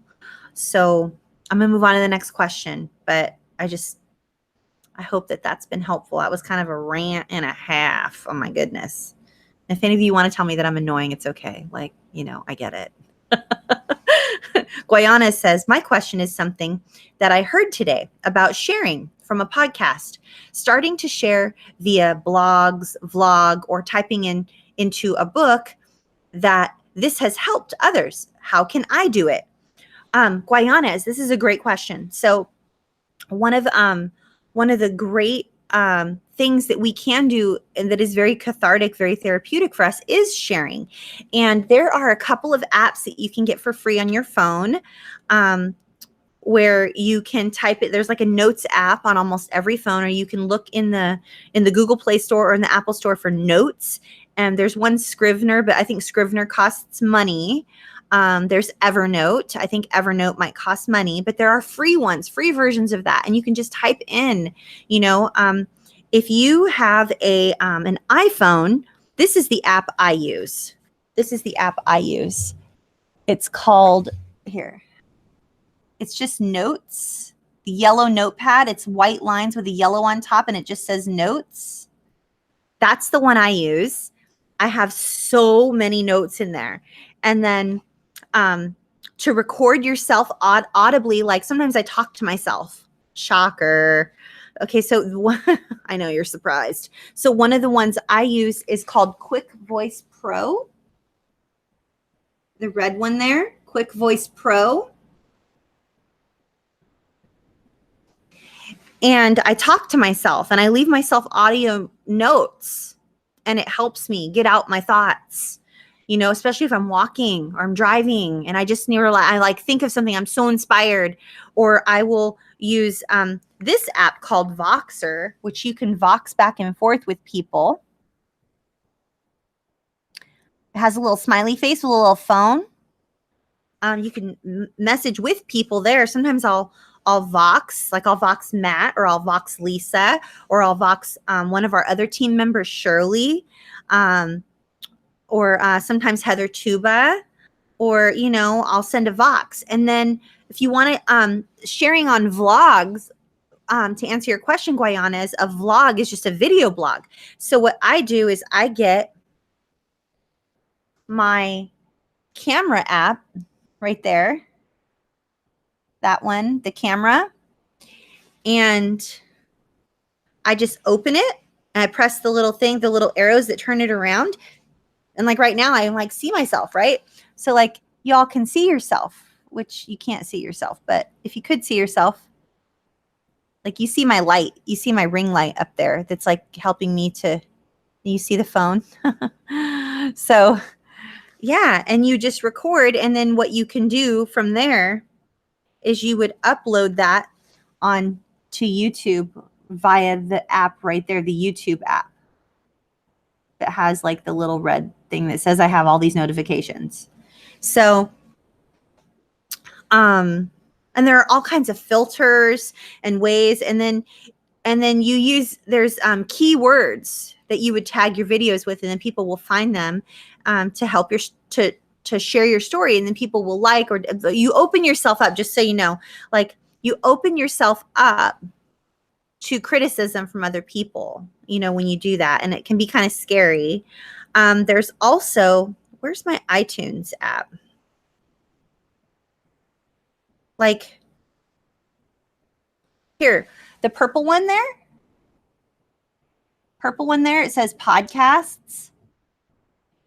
So I'm going to move on to the next question, but I hope that that's been helpful. That was kind of a rant and a half. Oh my goodness. If any of you want to tell me that I'm annoying, it's okay. Like, I get it. Guyana says, my question is something that I heard today about sharing from a podcast, starting to share via blogs, vlog, or typing into a book, that this has helped others. How can I do it? Guyana, this is a great question. So one of the great things that we can do, and that is very cathartic, very therapeutic for us, is sharing. And there are a couple of apps that you can get for free on your phone, where you can type it. There's like a notes app on almost every phone, or you can look in the Google Play Store or in the Apple Store for notes. And there's one Scrivener, but I think Scrivener costs money. There's Evernote. I think Evernote might cost money, but there are free ones, free versions of that. And you can just type in, if you have an iPhone, this is the app I use. It's called, here. It's just Notes, the yellow notepad. It's white lines with a yellow on top, and it just says Notes. That's the one I use. I have so many notes in there. And then to record yourself audibly, like sometimes I talk to myself. Shocker. Okay, so I know you're surprised. So one of the ones I use is called Quick Voice Pro. The red one there, Quick Voice Pro. And I talk to myself and I leave myself audio notes, and it helps me get out my thoughts, especially if I'm walking or I'm driving and I just I think of something, I'm so inspired. Or I will use this app called Voxer, which you can Vox back and forth with people. It has a little smiley face with a little phone. You can message with people there. Sometimes I'll Vox, like I'll Vox Matt, or I'll Vox Lisa, or I'll Vox one of our other team members, Shirley, or sometimes Heather Tuba, or, I'll send a Vox. And then if you want to, sharing on vlogs, to answer your question, Guyana, a vlog is just a video blog. So what I do is I get my camera app right there, that one, the camera, and I just open it and I press the little thing, the little arrows that turn it around. And like right now, I see myself, right? So like y'all can see yourself, which you can't see yourself, but if you could see yourself, like you see my light, you see my ring light up there that's like helping me you see the phone. So yeah, and you just record, and then what you can do from there is you would upload that on to YouTube via the app right there, the YouTube app that has like the little red thing that says I have all these notifications. So, and there are all kinds of filters and ways, and then you use, there's keywords that you would tag your videos with, and then people will find them to help to share your story, and then people will like, or you open yourself up, just so you know, like you open yourself up to criticism from other people, when you do that, and it can be kind of scary. There's also, where's my iTunes app? Like here, the purple one there, it says podcasts.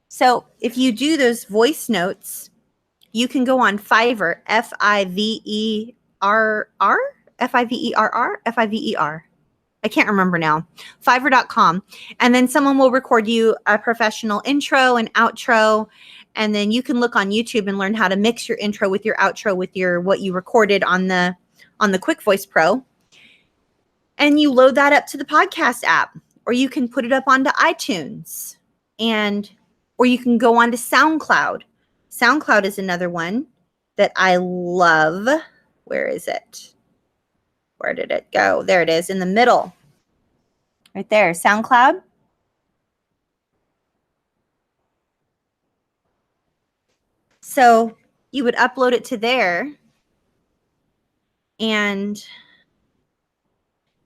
So if you do those voice notes, you can go on Fiverr, Fiverr. I can't remember now, Fiverr.com. And then someone will record you a professional intro and outro. And then you can look on YouTube and learn how to mix your intro with your outro with what you recorded on the Quick Voice Pro. And you load that up to the podcast app, or you can put it up onto iTunes. And, or you can go on to SoundCloud. SoundCloud is another one that I love. Where is it? Where did it go? There it is in the middle. Right there, SoundCloud. So you would upload it to there, and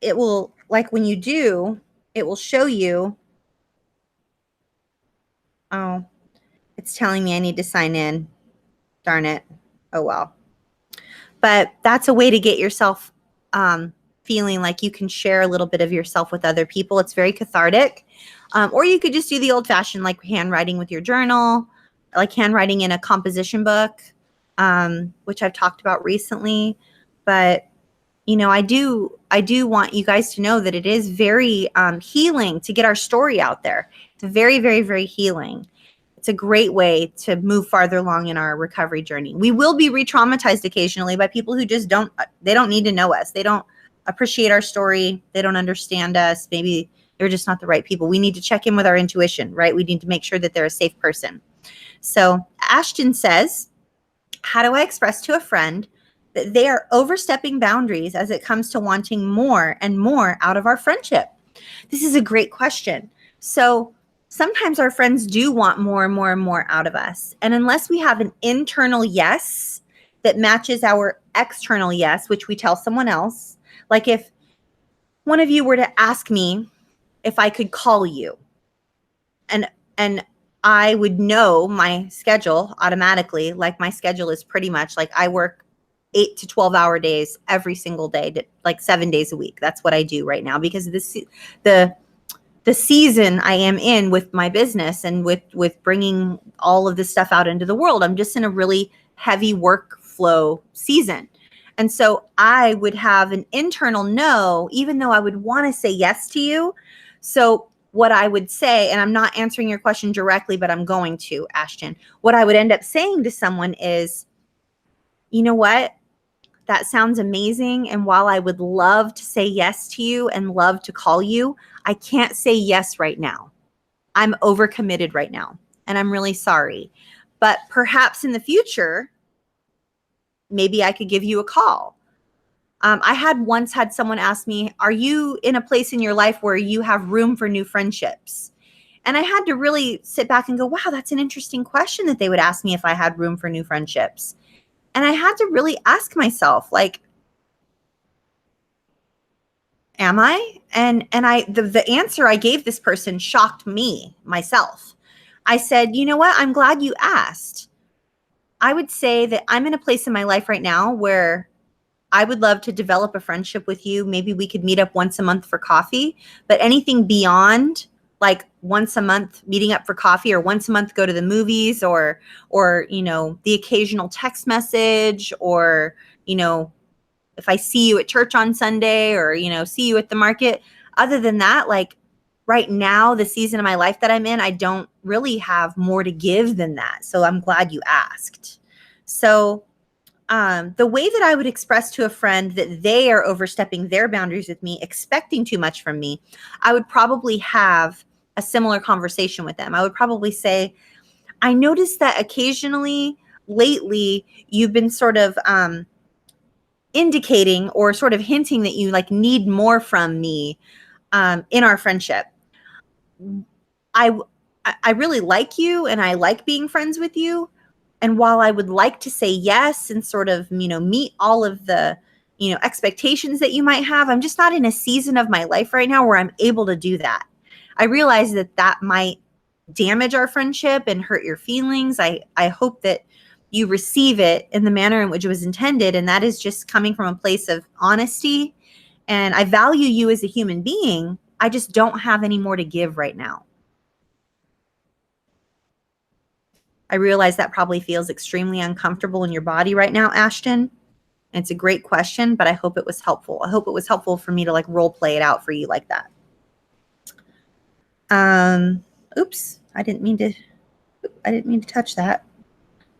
it will, like when you do, it will show you. Oh, it's telling me I need to sign in. Darn it. Oh, well. But that's a way to get yourself feeling like you can share a little bit of yourself with other people. It's very cathartic. Or you could just do the old fashioned, like handwriting with your journal, like handwriting in a composition book, which I've talked about recently. But, you know, I do want you guys to know that it is very healing to get our story out there. It's very, very, very healing. It's a great way to move farther along in our recovery journey. We will be re-traumatized occasionally by people who just don't need to know us. They don't appreciate our story. They don't understand us. Maybe they're just not the right people. We need to check in with our intuition, right? We need to make sure that they're a safe person. So Ashton says, how do I express to a friend that they are overstepping boundaries as it comes to wanting more and more out of our friendship? This is a great question. So sometimes our friends do want more and more and more out of us. And unless we have an internal yes that matches our external yes, which we tell someone else, like if one of you were to ask me if I could call you, and I would know my schedule automatically, like my schedule is pretty much like I work 8 to 12-hour days every single day, like 7 days a week. That's what I do right now because the season I am in with my business and with bringing all of this stuff out into the world. I'm just in a really heavy workflow season. And so I would have an internal no, even though I would want to say yes to you. So what I would say, and I'm not answering your question directly, but I'm going to, Ashton, what I would end up saying to someone is, you know what? That sounds amazing. And while I would love to say yes to you and love to call you, I can't say yes right now. I'm overcommitted right now, and I'm really sorry. But perhaps in the future, maybe I could give you a call. I had once had someone ask me, are you in a place in your life where you have room for new friendships? And I had to really sit back and go, wow, that's an interesting question that they would ask me if I had room for new friendships. And I had to really ask myself, like, am I? And the answer I gave this person shocked me myself. I said, you know what? I'm glad you asked. I would say that I'm in a place in my life right now where I would love to develop a friendship with you. Maybe we could meet up once a month for coffee, but anything beyond like once a month meeting up for coffee or once a month go to the movies or you know, the occasional text message or, you know, if I see you at church on Sunday or, you know, see you at the market. Other than that, like right now, the season of my life that I'm in, I don't really have more to give than that. So I'm glad you asked. So the way that I would express to a friend that they are overstepping their boundaries with me, expecting too much from me, I would probably have a similar conversation with them. I would probably say, I noticed that occasionally lately you've been sort of indicating or sort of hinting that you like need more from me in our friendship. I I really like you and I like being friends with you. And while I would like to say yes and sort of, you know, meet all of the, you know, expectations that you might have, I'm just not in a season of my life right now where I'm able to do that. I realize that that might damage our friendship and hurt your feelings. I hope that you receive it in the manner in which it was intended. And that is just coming from a place of honesty. And I value you as a human being. I just don't have any more to give right now. I realize that probably feels extremely uncomfortable in your body right now, Ashton. It's a great question, but I hope it was helpful. I hope it was helpful for me to like role play it out for you like that. Oops, I didn't mean to touch that.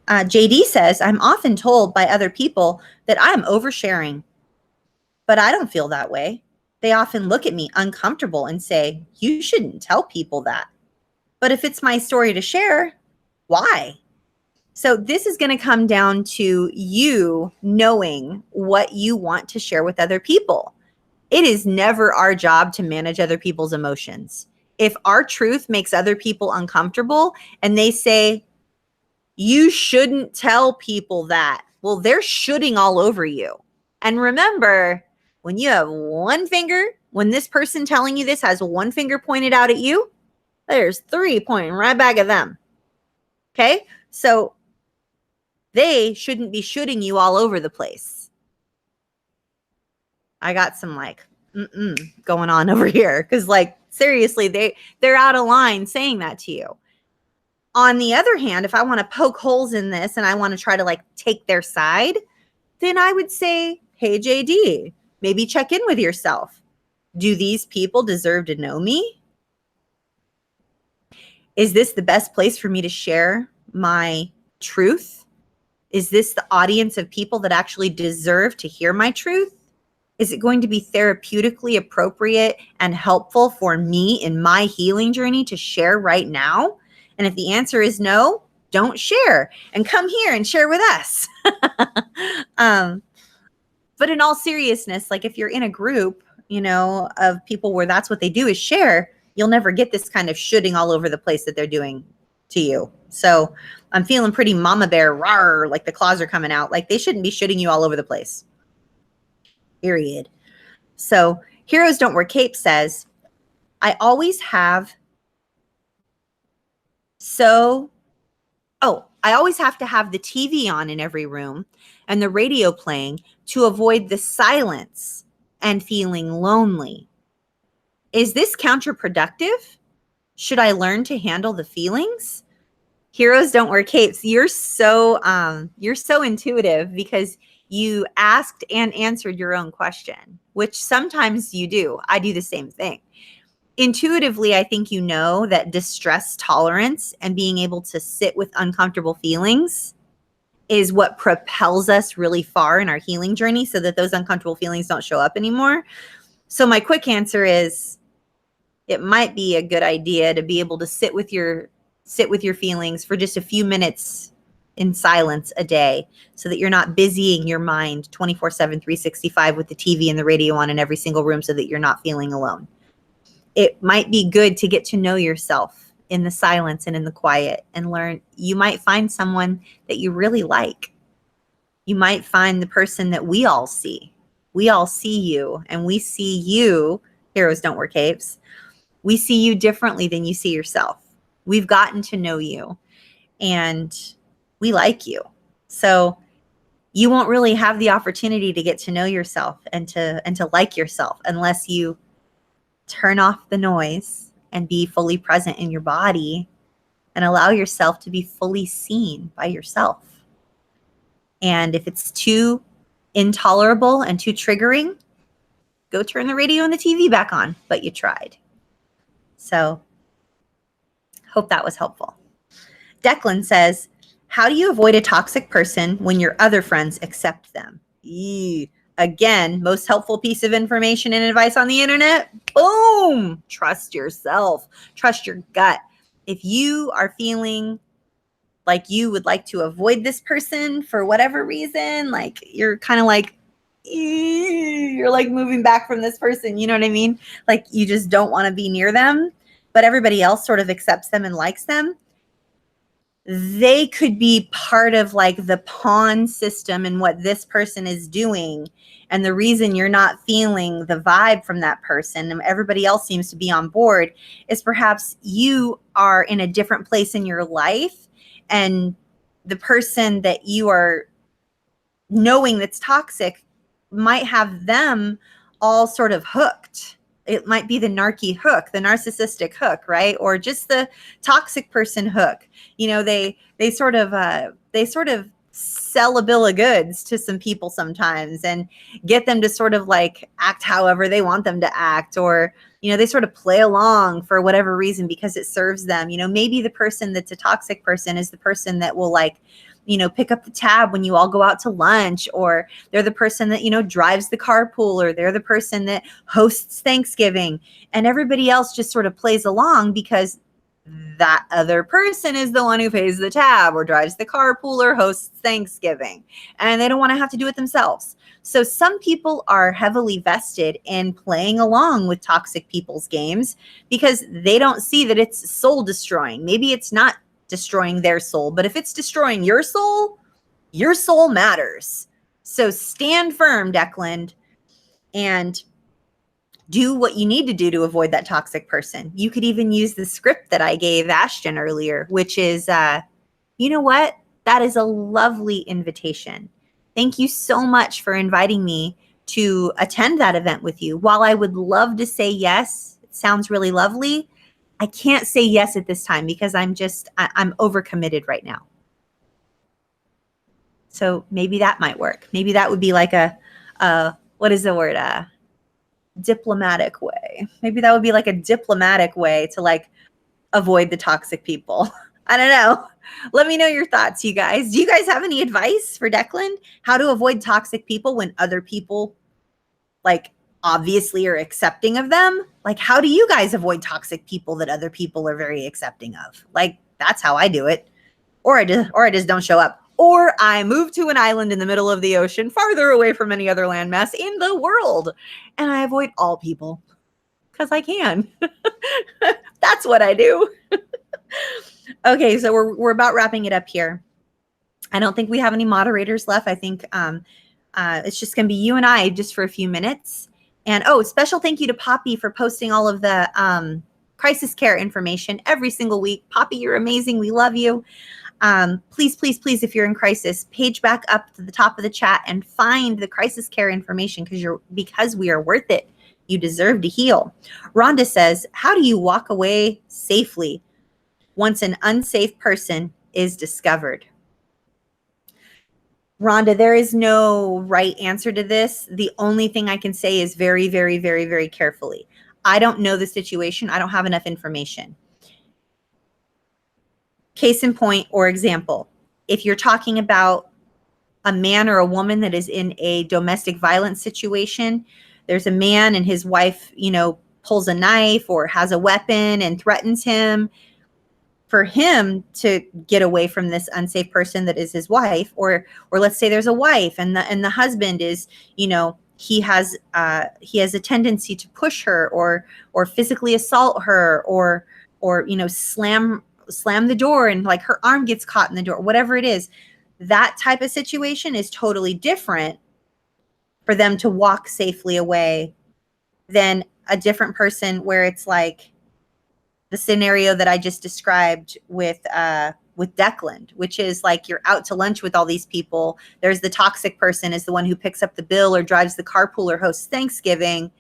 JD says, I'm often told by other people that I'm oversharing, but I don't feel that way. They often look at me uncomfortable and say, you shouldn't tell people that. But if it's my story to share, why? So this is going to come down to you knowing what you want to share with other people. It is never our job to manage other people's emotions. If our truth makes other people uncomfortable and they say, you shouldn't tell people that, well, they're shoulding all over you. And remember, when you have one finger, when this person telling you this has one finger pointed out at you, there's three pointing right back at them. Okay? So they shouldn't be shooting you all over the place. I got some like going on over here because like seriously, they're out of line saying that to you. On the other hand, if I want to poke holes in this and I want to try to like take their side, then I would say, hey, JD, maybe check in with yourself. Do these people deserve to know me? Is this the best place for me to share my truth? Is this the audience of people that actually deserve to hear my truth? Is it going to be therapeutically appropriate and helpful for me in my healing journey to share right now? And if the answer is no, don't share and come here and share with us. But in all seriousness, like if you're in a group, you know, of people where that's what they do is share, you'll never get this kind of shooting all over the place that they're doing to you. So I'm feeling pretty mama bear, rawr, like the claws are coming out. Like they shouldn't be shooting you all over the place. Period. So Heroes Don't Wear Capes says, I always have to have the TV on in every room and the radio playing to avoid the silence and feeling lonely. Is this counterproductive? Should I learn to handle the feelings? Heroes Don't Wear Capes. You're so intuitive because you asked and answered your own question, which sometimes you do. I do the same thing. Intuitively, I think you know that distress tolerance and being able to sit with uncomfortable feelings is what propels us really far in our healing journey so that those uncomfortable feelings don't show up anymore. So my quick answer is it might be a good idea to be able to sit with your feelings for just a few minutes in silence a day so that you're not busying your mind 24/7, 365 with the TV and the radio on in every single room so that you're not feeling alone. It might be good to get to know yourself in the silence and in the quiet and learn. You might find someone that you really like. You might find the person that we all see. We all see you and we see you. Heroes Don't Wear Capes. We see you differently than you see yourself. We've gotten to know you and we like you. So you won't really have the opportunity to get to know yourself and to like yourself unless you turn off the noise and be fully present in your body and allow yourself to be fully seen by yourself. And if it's too intolerable and too triggering, go turn the radio and the TV back on, but you tried. So hope that was helpful. Declan says, how do you avoid a toxic person when your other friends accept them? Again, most helpful piece of information and advice on the internet. Boom! Trust yourself. Trust your gut. If you are feeling like you would like to avoid this person for whatever reason, like you're kind of like, you're like moving back from this person, you know what I mean? Like you just don't want to be near them, but everybody else sort of accepts them and likes them. They could be part of like the pawn system and what this person is doing. And the reason you're not feeling the vibe from that person and everybody else seems to be on board is perhaps you are in a different place in your life and the person that you are knowing that's toxic might have them all sort of hooked. It might be the narky hook, the narcissistic hook, right? Or just the toxic person hook. You know, they sort of sell a bill of goods to some people sometimes and get them to sort of like act however they want them to act, or you know, they sort of play along for whatever reason because it serves them. You know, maybe the person that's a toxic person is the person that will like, you know, pick up the tab when you all go out to lunch, or they're the person that, you know, drives the carpool, or they're the person that hosts Thanksgiving, and everybody else just sort of plays along because that other person is the one who pays the tab or drives the carpool or hosts Thanksgiving, and they don't want to have to do it themselves. So some people are heavily vested in playing along with toxic people's games because they don't see that it's soul destroying. Maybe it's not destroying their soul, but if it's destroying your soul matters. So stand firm, Declan, and do what you need to do to avoid that toxic person. You could even use the script that I gave Ashton earlier, which is, you know what? That is a lovely invitation. Thank you so much for inviting me to attend that event with you. While I would love to say yes, it sounds really lovely, I can't say yes at this time because I'm overcommitted right now. So maybe that might work. Maybe that would be like what is the word? Diplomatic way. Maybe that would be like a diplomatic way to like avoid the toxic people. I don't know. Let me know your thoughts, you guys. Do you guys have any advice for Declan? How to avoid toxic people when other people like obviously are accepting of them? Like, how do you guys avoid toxic people that other people are very accepting of? Like, that's how I do it. Or I just don't show up. Or I move to an island in the middle of the ocean, farther away from any other landmass in the world. And I avoid all people because I can. That's what I do. Okay, so we're about wrapping it up here. I don't think we have any moderators left. I think it's just going to be you and I just for a few minutes. And special thank you to Poppy for posting all of the crisis care information every single week. Poppy, you're amazing. We love you. Please, please, please, if you're in crisis, page back up to the top of the chat and find the crisis care information because we are worth it. You deserve to heal. Rhonda says, how do you walk away safely once an unsafe person is discovered? Rhonda, there is no right answer to this. The only thing I can say is very, very, very, very carefully. I don't know the situation. I don't have enough information. Case in point or example, if you're talking about a man or a woman that is in a domestic violence situation, there's a man and his wife, pulls a knife or has a weapon and threatens him. For him to get away from this unsafe person that is his wife, or let's say there's a wife and the husband is, he has a tendency to push her or physically assault her or slam the door and like her arm gets caught in the door, whatever it is. That type of situation is totally different for them to walk safely away than a different person where it's like the scenario that I just described with Declan, which is like you're out to lunch with all these people. There's the toxic person is the one who picks up the bill or drives the carpool or hosts Thanksgiving.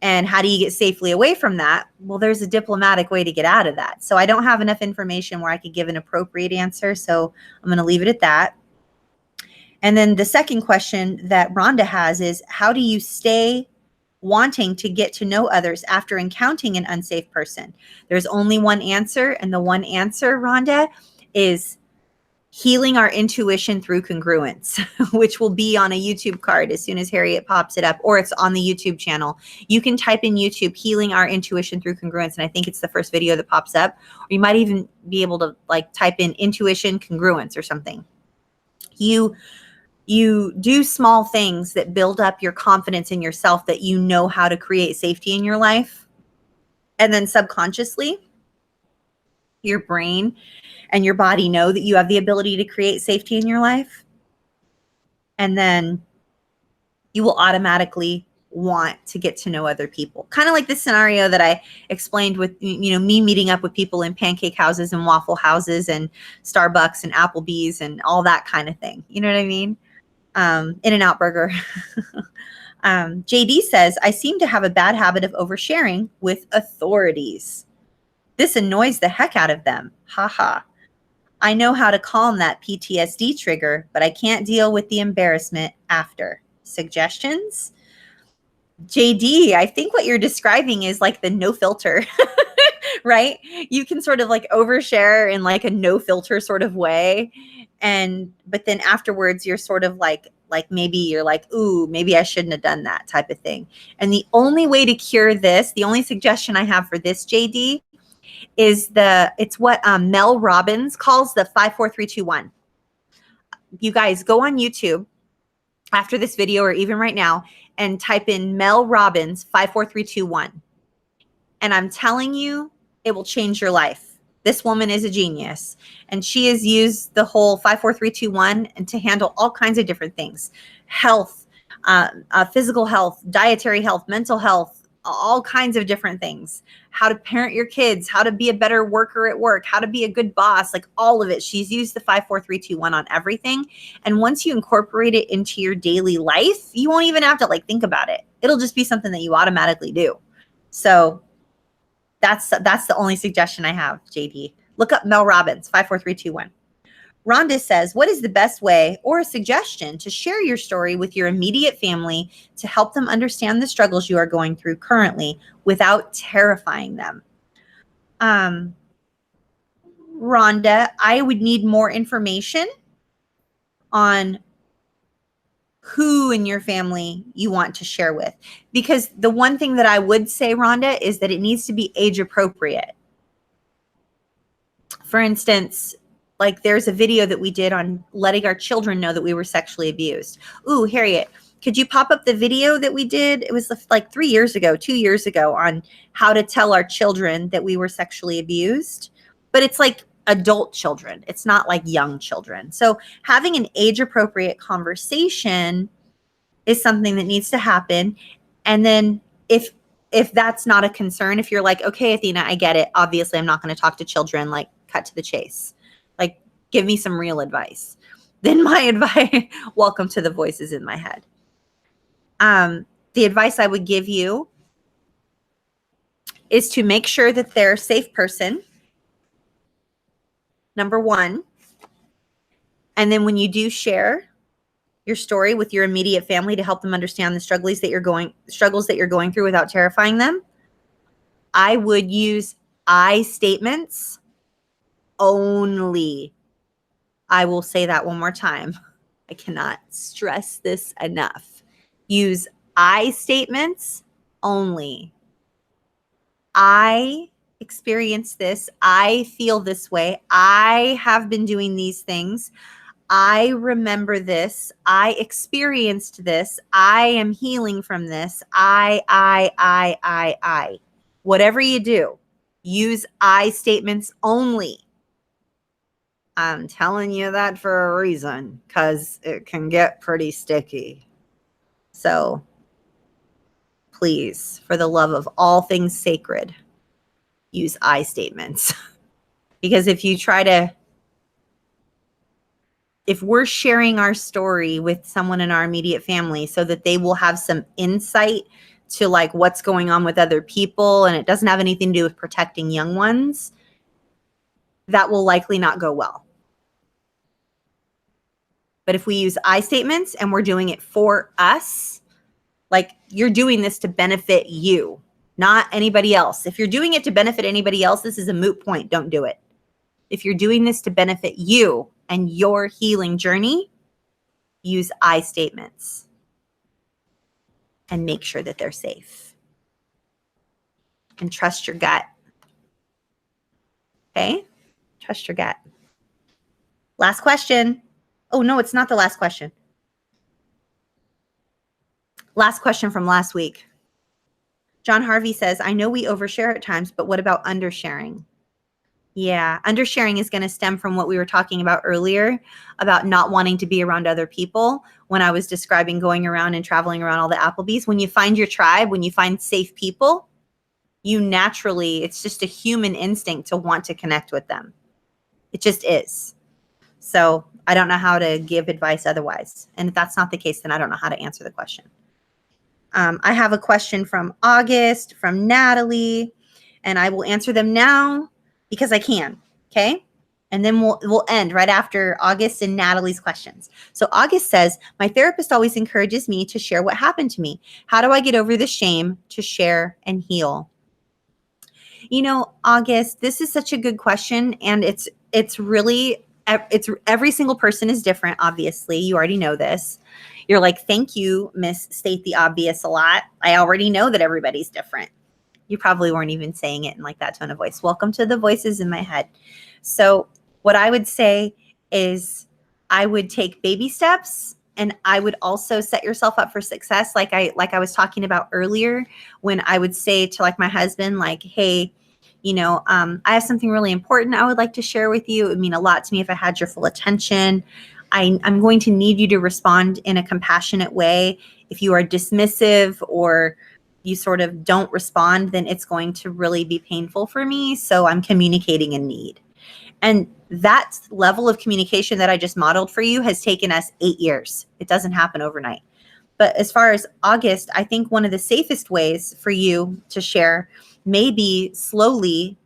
And how do you get safely away from that? Well, there's a diplomatic way to get out of that. So I don't have enough information where I could give an appropriate answer. So I'm going to leave it at that. And then the second question that Rhonda has is, how do you stay wanting to get to know others after encountering an unsafe person? There's only one answer. And the one answer, Rhonda, is healing our intuition through congruence, which will be on a YouTube card as soon as Harriet pops it up, or it's on the YouTube channel. You can type in YouTube, healing our intuition through congruence. And I think it's the first video that pops up, or you might even be able to like type in intuition congruence or something. You do small things that build up your confidence in yourself, that you know how to create safety in your life. And then subconsciously, your brain and your body know that you have the ability to create safety in your life. And then you will automatically want to get to know other people. Kind of like this scenario that I explained with, me meeting up with people in pancake houses and waffle houses and Starbucks and Applebee's and all that kind of thing. You know what I mean? In-N-Out Burger. JD says, I seem to have a bad habit of oversharing with authorities. This annoys the heck out of them. Haha. I know how to calm that PTSD trigger, but I can't deal with the embarrassment after. Suggestions? JD, I think what you're describing is like the no filter, right? You can sort of like overshare in like a no filter sort of way. But then afterwards you're sort of like maybe you're like, ooh, maybe I shouldn't have done that type of thing. And the only way to cure this, the only suggestion I have for this, JD, it's what Mel Robbins calls the 54321. You guys go on YouTube after this video or even right now and type in Mel Robbins 54321. And I'm telling you, it will change your life. This woman is a genius, and she has used the whole 54321 and to handle all kinds of different things: health, physical health, dietary health, mental health, all kinds of different things. How to parent your kids, how to be a better worker at work, how to be a good boss, like all of it. She's used the 54321 on everything. And once you incorporate it into your daily life, you won't even have to like think about it. It'll just be something that you automatically do. So that's the only suggestion I have, JD. Look up Mel Robbins, 54321. Rhonda says, what is the best way or a suggestion to share your story with your immediate family to help them understand the struggles you are going through currently without terrifying them? Rhonda, I would need more information on who in your family you want to share with. Because the one thing that I would say, Rhonda, is that it needs to be age appropriate. For instance, like there's a video that we did on letting our children know that we were sexually abused. Ooh, Harriet, could you pop up the video that we did? It was like 2 years ago on how to tell our children that we were sexually abused. But it's like adult children. It's not like young children. So having an age appropriate conversation is something that needs to happen. And then if that's not a concern, if you're like, okay, Athena, I get it. Obviously, I'm not going to talk to children, like cut to the chase. Like, give me some real advice. Then my advice, welcome to the voices in my head. The advice I would give you is to make sure that they're a safe person. Number one. And then when you do share your story with your immediate family to help them understand the struggles that you're going through without terrifying them, I would use I statements only. I will say that one more time. I cannot stress this enough. Use I statements only. I experienced this. I feel this way. I have been doing these things. I remember this. I experienced this. I am healing from this. I. Whatever you do, use I statements only. I'm telling you that for a reason, because it can get pretty sticky. So please, for the love of all things sacred, use I statements. Because if we're sharing our story with someone in our immediate family so that they will have some insight to like what's going on with other people, and it doesn't have anything to do with protecting young ones, that will likely not go well. But if we use I statements and we're doing it for us, like you're doing this to benefit you, not anybody else. If you're doing it to benefit anybody else, this is a moot point. Don't do it. If you're doing this to benefit you and your healing journey, use I statements and make sure that they're safe. And trust your gut. Okay? Trust your gut. Last question. Oh, no, it's not the last question. Last question from last week. John Harvey says, I know we overshare at times, but what about undersharing? Yeah, undersharing is going to stem from what we were talking about earlier about not wanting to be around other people. When I was describing going around and traveling around all the Applebee's, when you find your tribe, when you find safe people, you naturally, it's just a human instinct to want to connect with them. It just is. So I don't know how to give advice otherwise. And if that's not the case, then I don't know how to answer the question. I have a question from August, from Natalie, and I will answer them now because I can, okay? And then we'll end right after August and Natalie's questions. So August says, my therapist always encourages me to share what happened to me. How do I get over the shame to share and heal? You know, August, this is such a good question, and it's really every single person is different, obviously. You already know this. You're like, thank you, Miss State the Obvious a lot. I already know that everybody's different. You probably weren't even saying it in like that tone of voice. Welcome to the voices in my head. So what I would say is I would take baby steps, and I would also set yourself up for success. Like I was talking about earlier, when I would say to like my husband, like, hey, I have something really important I would like to share with you. It would mean a lot to me if I had your full attention. I'm going to need you to respond in a compassionate way. If you are dismissive or you sort of don't respond, then it's going to really be painful for me. So I'm communicating a need. And that level of communication that I just modeled for you has taken us 8 years. It doesn't happen overnight. But as far as August, I think one of the safest ways for you to share may be slowly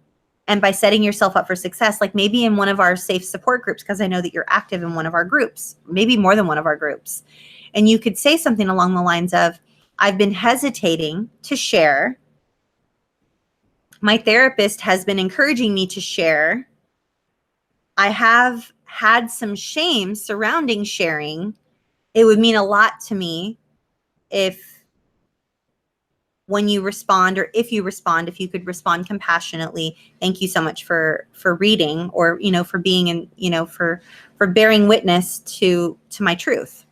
and by setting yourself up for success, like maybe in one of our safe support groups, because I know that you're active in one of our groups, maybe more than one of our groups. And you could say something along the lines of, I've been hesitating to share. My therapist has been encouraging me to share. I have had some shame surrounding sharing. It would mean a lot to me if when you respond, or if you could respond compassionately. Thank you so much for reading, or for being in, for bearing witness to my truth.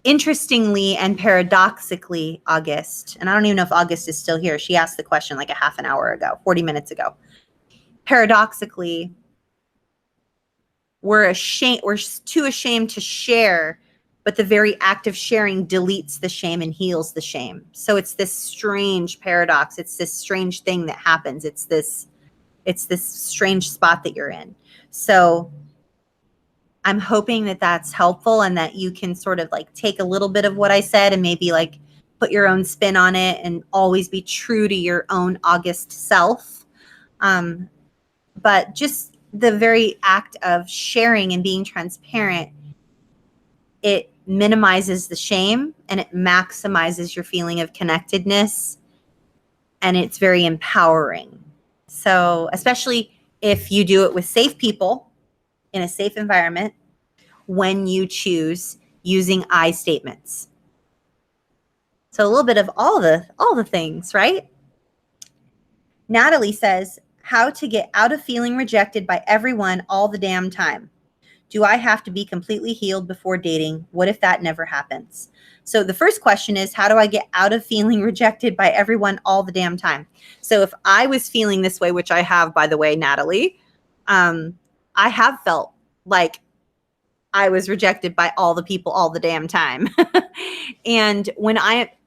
Interestingly and paradoxically, August, and I don't even know if August is still here. She asked the question like a half an hour ago, 40 minutes ago. Paradoxically, we're too ashamed to share, but the very act of sharing deletes the shame and heals the shame. So it's this strange paradox. It's this strange thing that happens. It's this strange spot that you're in. So I'm hoping that that's helpful, and that you can sort of like take a little bit of what I said and maybe like put your own spin on it, and always be true to your own August self. But just the very act of sharing and being transparent, it minimizes the shame and it maximizes your feeling of connectedness, and it's very empowering. So especially if you do it with safe people in a safe environment, when you choose using I statements. So a little bit of all the things, right? Natalie says, how to get out of feeling rejected by everyone all the damn time. Do I have to be completely healed before dating? What if that never happens? So the first question is, how do I get out of feeling rejected by everyone all the damn time? So if I was feeling this way, which I have, by the way, Natalie, I have felt like I was rejected by all the people all the damn time. And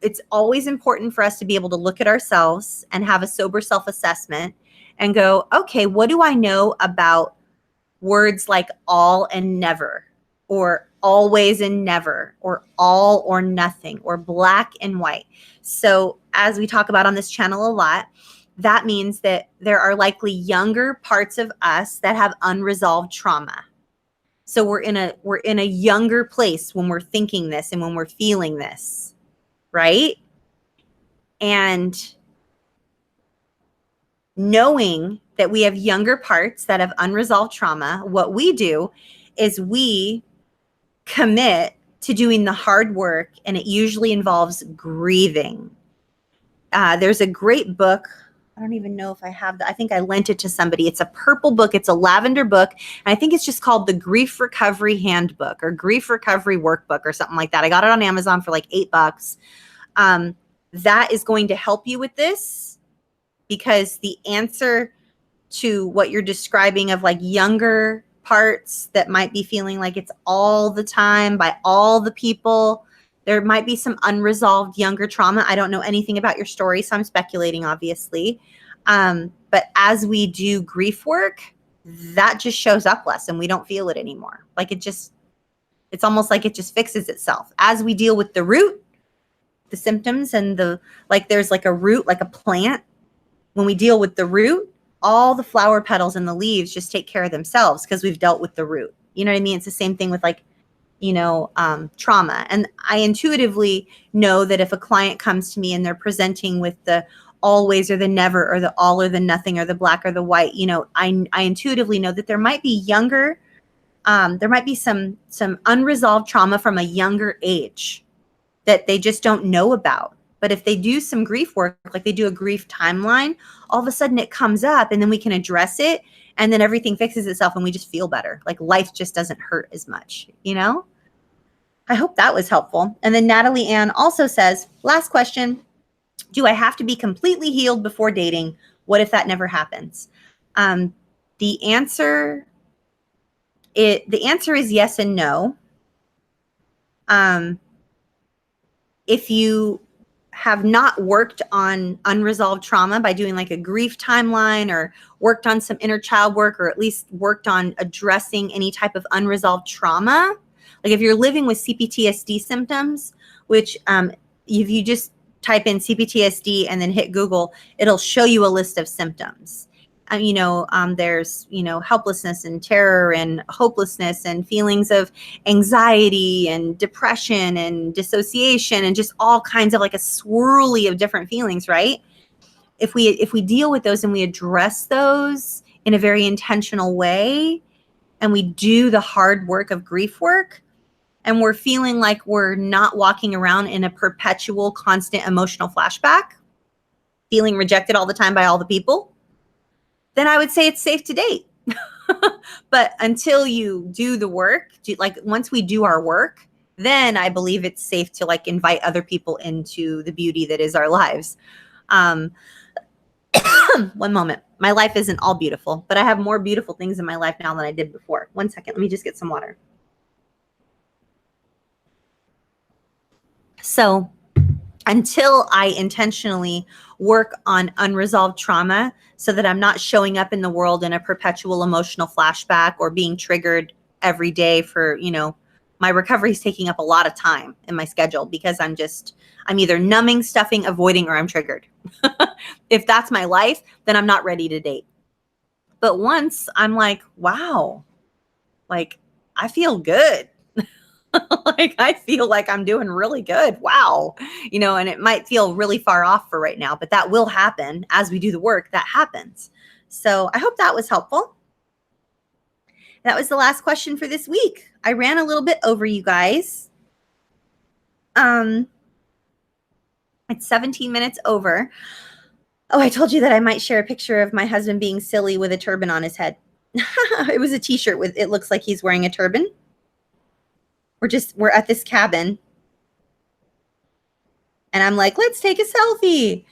it's always important for us to be able to look at ourselves and have a sober self-assessment and go, okay, what do I know about words like all and never, or always and never, or all or nothing, or black and white? So as we talk about on this channel a lot, that means that there are likely younger parts of us that have unresolved trauma. So we're in a younger place when we're thinking this and when we're feeling this, right? And knowing that we have younger parts that have unresolved trauma, what we do is we commit to doing the hard work, and it usually involves grieving. There's a great book. I don't even know if I have that. I think I lent it to somebody. It's a purple book. It's a lavender book. And I think it's just called the Grief Recovery Handbook or Grief Recovery Workbook or something like that. I got it on Amazon for like $8. That is going to help you with this, because the answer to what you're describing of like younger parts that might be feeling like it's all the time by all the people, there might be some unresolved younger trauma. I don't know anything about your story, so I'm speculating, obviously. But as we do grief work, that just shows up less and we don't feel it anymore. Like it's almost like it just fixes itself. As we deal with the root, the symptoms, and there's like a root, like a plant. When we deal with the root, all the flower petals and the leaves just take care of themselves because we've dealt with the root. You know what I mean? It's the same thing with trauma. And I intuitively know that if a client comes to me and they're presenting with the always or the never or the all or the nothing or the black or the white, I intuitively know that there might be there might be some unresolved trauma from a younger age that they just don't know about. But if they do some grief work, like they do a grief timeline, all of a sudden it comes up and then we can address it and then everything fixes itself and we just feel better. Like life just doesn't hurt as much, you know? I hope that was helpful. And then Natalie Ann also says, last question, do I have to be completely healed before dating? What if that never happens? The answer is yes and no. If you have not worked on unresolved trauma by doing like a grief timeline or worked on some inner child work, or at least worked on addressing any type of unresolved trauma, like if you're living with CPTSD symptoms, which if you just type in CPTSD and then hit Google, it'll show you a list of symptoms. There's, helplessness and terror and hopelessness and feelings of anxiety and depression and dissociation and just all kinds of like a swirly of different feelings, right? If we deal with those and we address those in a very intentional way and we do the hard work of grief work, and we're feeling like we're not walking around in a perpetual, constant emotional flashback, feeling rejected all the time by all the people, then I would say it's safe to date. But until you do the work, once we do our work, then I believe it's safe to like invite other people into the beauty that is our lives. One moment. My life isn't all beautiful, but I have more beautiful things in my life now than I did before. 1 second. Let me just get some water. So until I intentionally work on unresolved trauma so that I'm not showing up in the world in a perpetual emotional flashback or being triggered every day for, my recovery is taking up a lot of time in my schedule because I'm either numbing, stuffing, avoiding, or I'm triggered. If that's my life, then I'm not ready to date. But once I'm like, wow, like I feel good. Like I feel like I'm doing really good. Wow. And it might feel really far off for right now, but that will happen as we do the work. That happens. So I hope that was helpful. That was the last question for this week. I ran a little bit over, you guys. It's 17 minutes over. Oh, I told you that I might share a picture of my husband being silly with a turban on his head. It was a t-shirt with, it looks like he's wearing a turban. We're at this cabin and I'm like, let's take a selfie.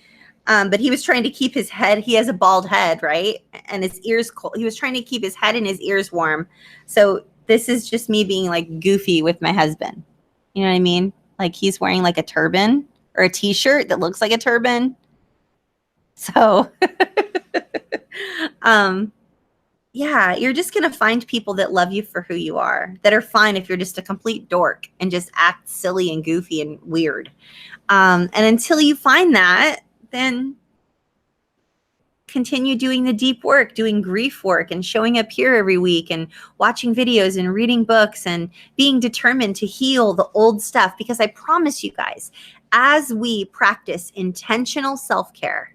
But he was trying to keep his head. He has a bald head, right? And his ears cold. He was trying to keep his head and his ears warm. So this is just me being like goofy with my husband. You know what I mean? Like he's wearing like a turban or a t-shirt that looks like a turban. So, yeah, you're just going to find people that love you for who you are, that are fine if you're just a complete dork and just act silly and goofy and weird. And until you find that, then continue doing the deep work, doing grief work and showing up here every week and watching videos and reading books and being determined to heal the old stuff. Because I promise you guys, as we practice intentional self-care,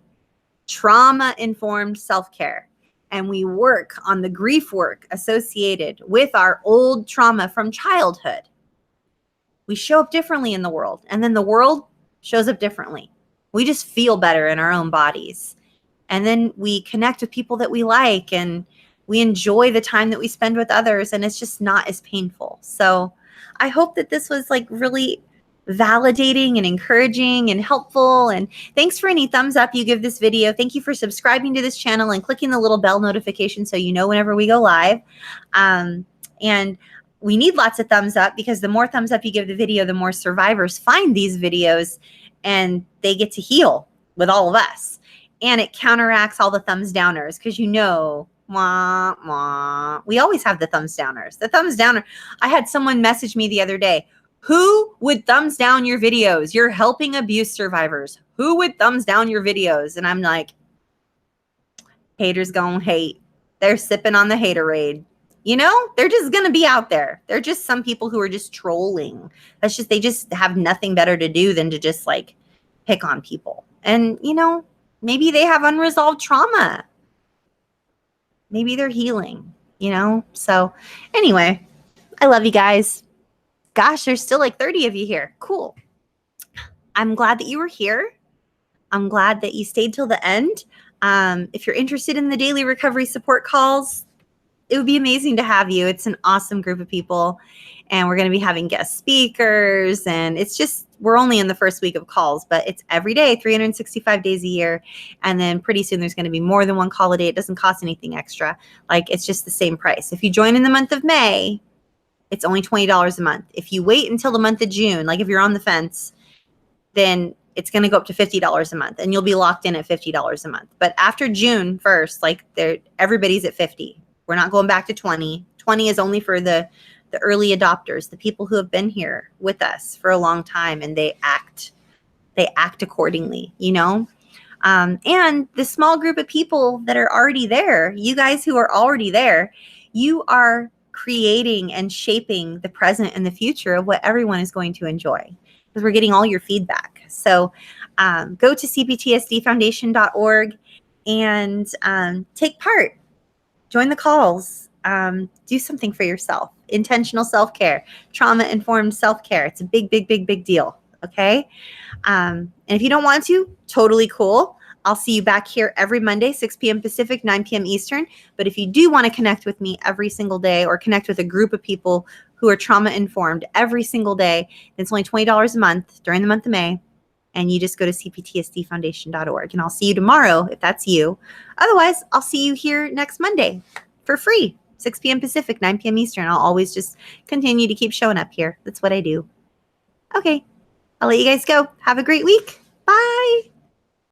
trauma-informed self-care, and we work on the grief work associated with our old trauma from childhood, we show up differently in the world. And then the world shows up differently. We just feel better in our own bodies. And then we connect with people that we like and we enjoy the time that we spend with others, and it's just not as painful. So I hope that this was like really validating and encouraging and helpful. And thanks for any thumbs up you give this video. Thank you for subscribing to this channel and clicking the little bell notification so you know whenever we go live. And we need lots of thumbs up, because the more thumbs up you give the video, the more survivors find these videos and they get to heal with all of us. And it counteracts all the thumbs downers, because wah, wah. We always have the thumbs downers. The thumbs downer. I had someone message me the other day, who would thumbs down your videos? You're helping abuse survivors. Who would thumbs down your videos? And I'm like, haters gonna hate. They're sipping on the haterade. They're just going to be out there. They're just some people who are just trolling. They just have nothing better to do than to just like pick on people. And, maybe they have unresolved trauma. Maybe they're healing, So anyway, I love you guys. Gosh, there's still like 30 of you here. Cool. I'm glad that you were here. I'm glad that you stayed till the end. If you're interested in the daily recovery support calls, it would be amazing to have you. It's an awesome group of people, and we're going to be having guest speakers, and it's just, we're only in the first week of calls, but it's every day, 365 days a year. And then pretty soon there's going to be more than one call a day. It doesn't cost anything extra. Like, it's just the same price. If you join in the month of May, it's only $20 a month. If you wait until the month of June, like if you're on the fence, then it's going to go up to $50 a month, and you'll be locked in at $50 a month. But after June 1st, like, everybody's at 50. We're not going back to 20. 20 is only for the early adopters, the people who have been here with us for a long time, and they act accordingly, you know? And the small group of people that are already there, you guys who are already there, you are creating and shaping the present and the future of what everyone is going to enjoy, because we're getting all your feedback. So go to cptsdfoundation.org and take part. Join the calls. Do something for yourself. Intentional self-care, trauma-informed self-care. It's a big, big, big, big deal. Okay? And if you don't want to, totally cool. I'll see you back here every Monday, 6 p.m. Pacific, 9 p.m. Eastern. But if you do want to connect with me every single day, or connect with a group of people who are trauma-informed every single day, then it's only $20 a month during the month of May. And you just go to cptsdfoundation.org. And I'll see you tomorrow if that's you. Otherwise, I'll see you here next Monday for free, 6 p.m. Pacific, 9 p.m. Eastern. I'll always just continue to keep showing up here. That's what I do. Okay, I'll let you guys go. Have a great week.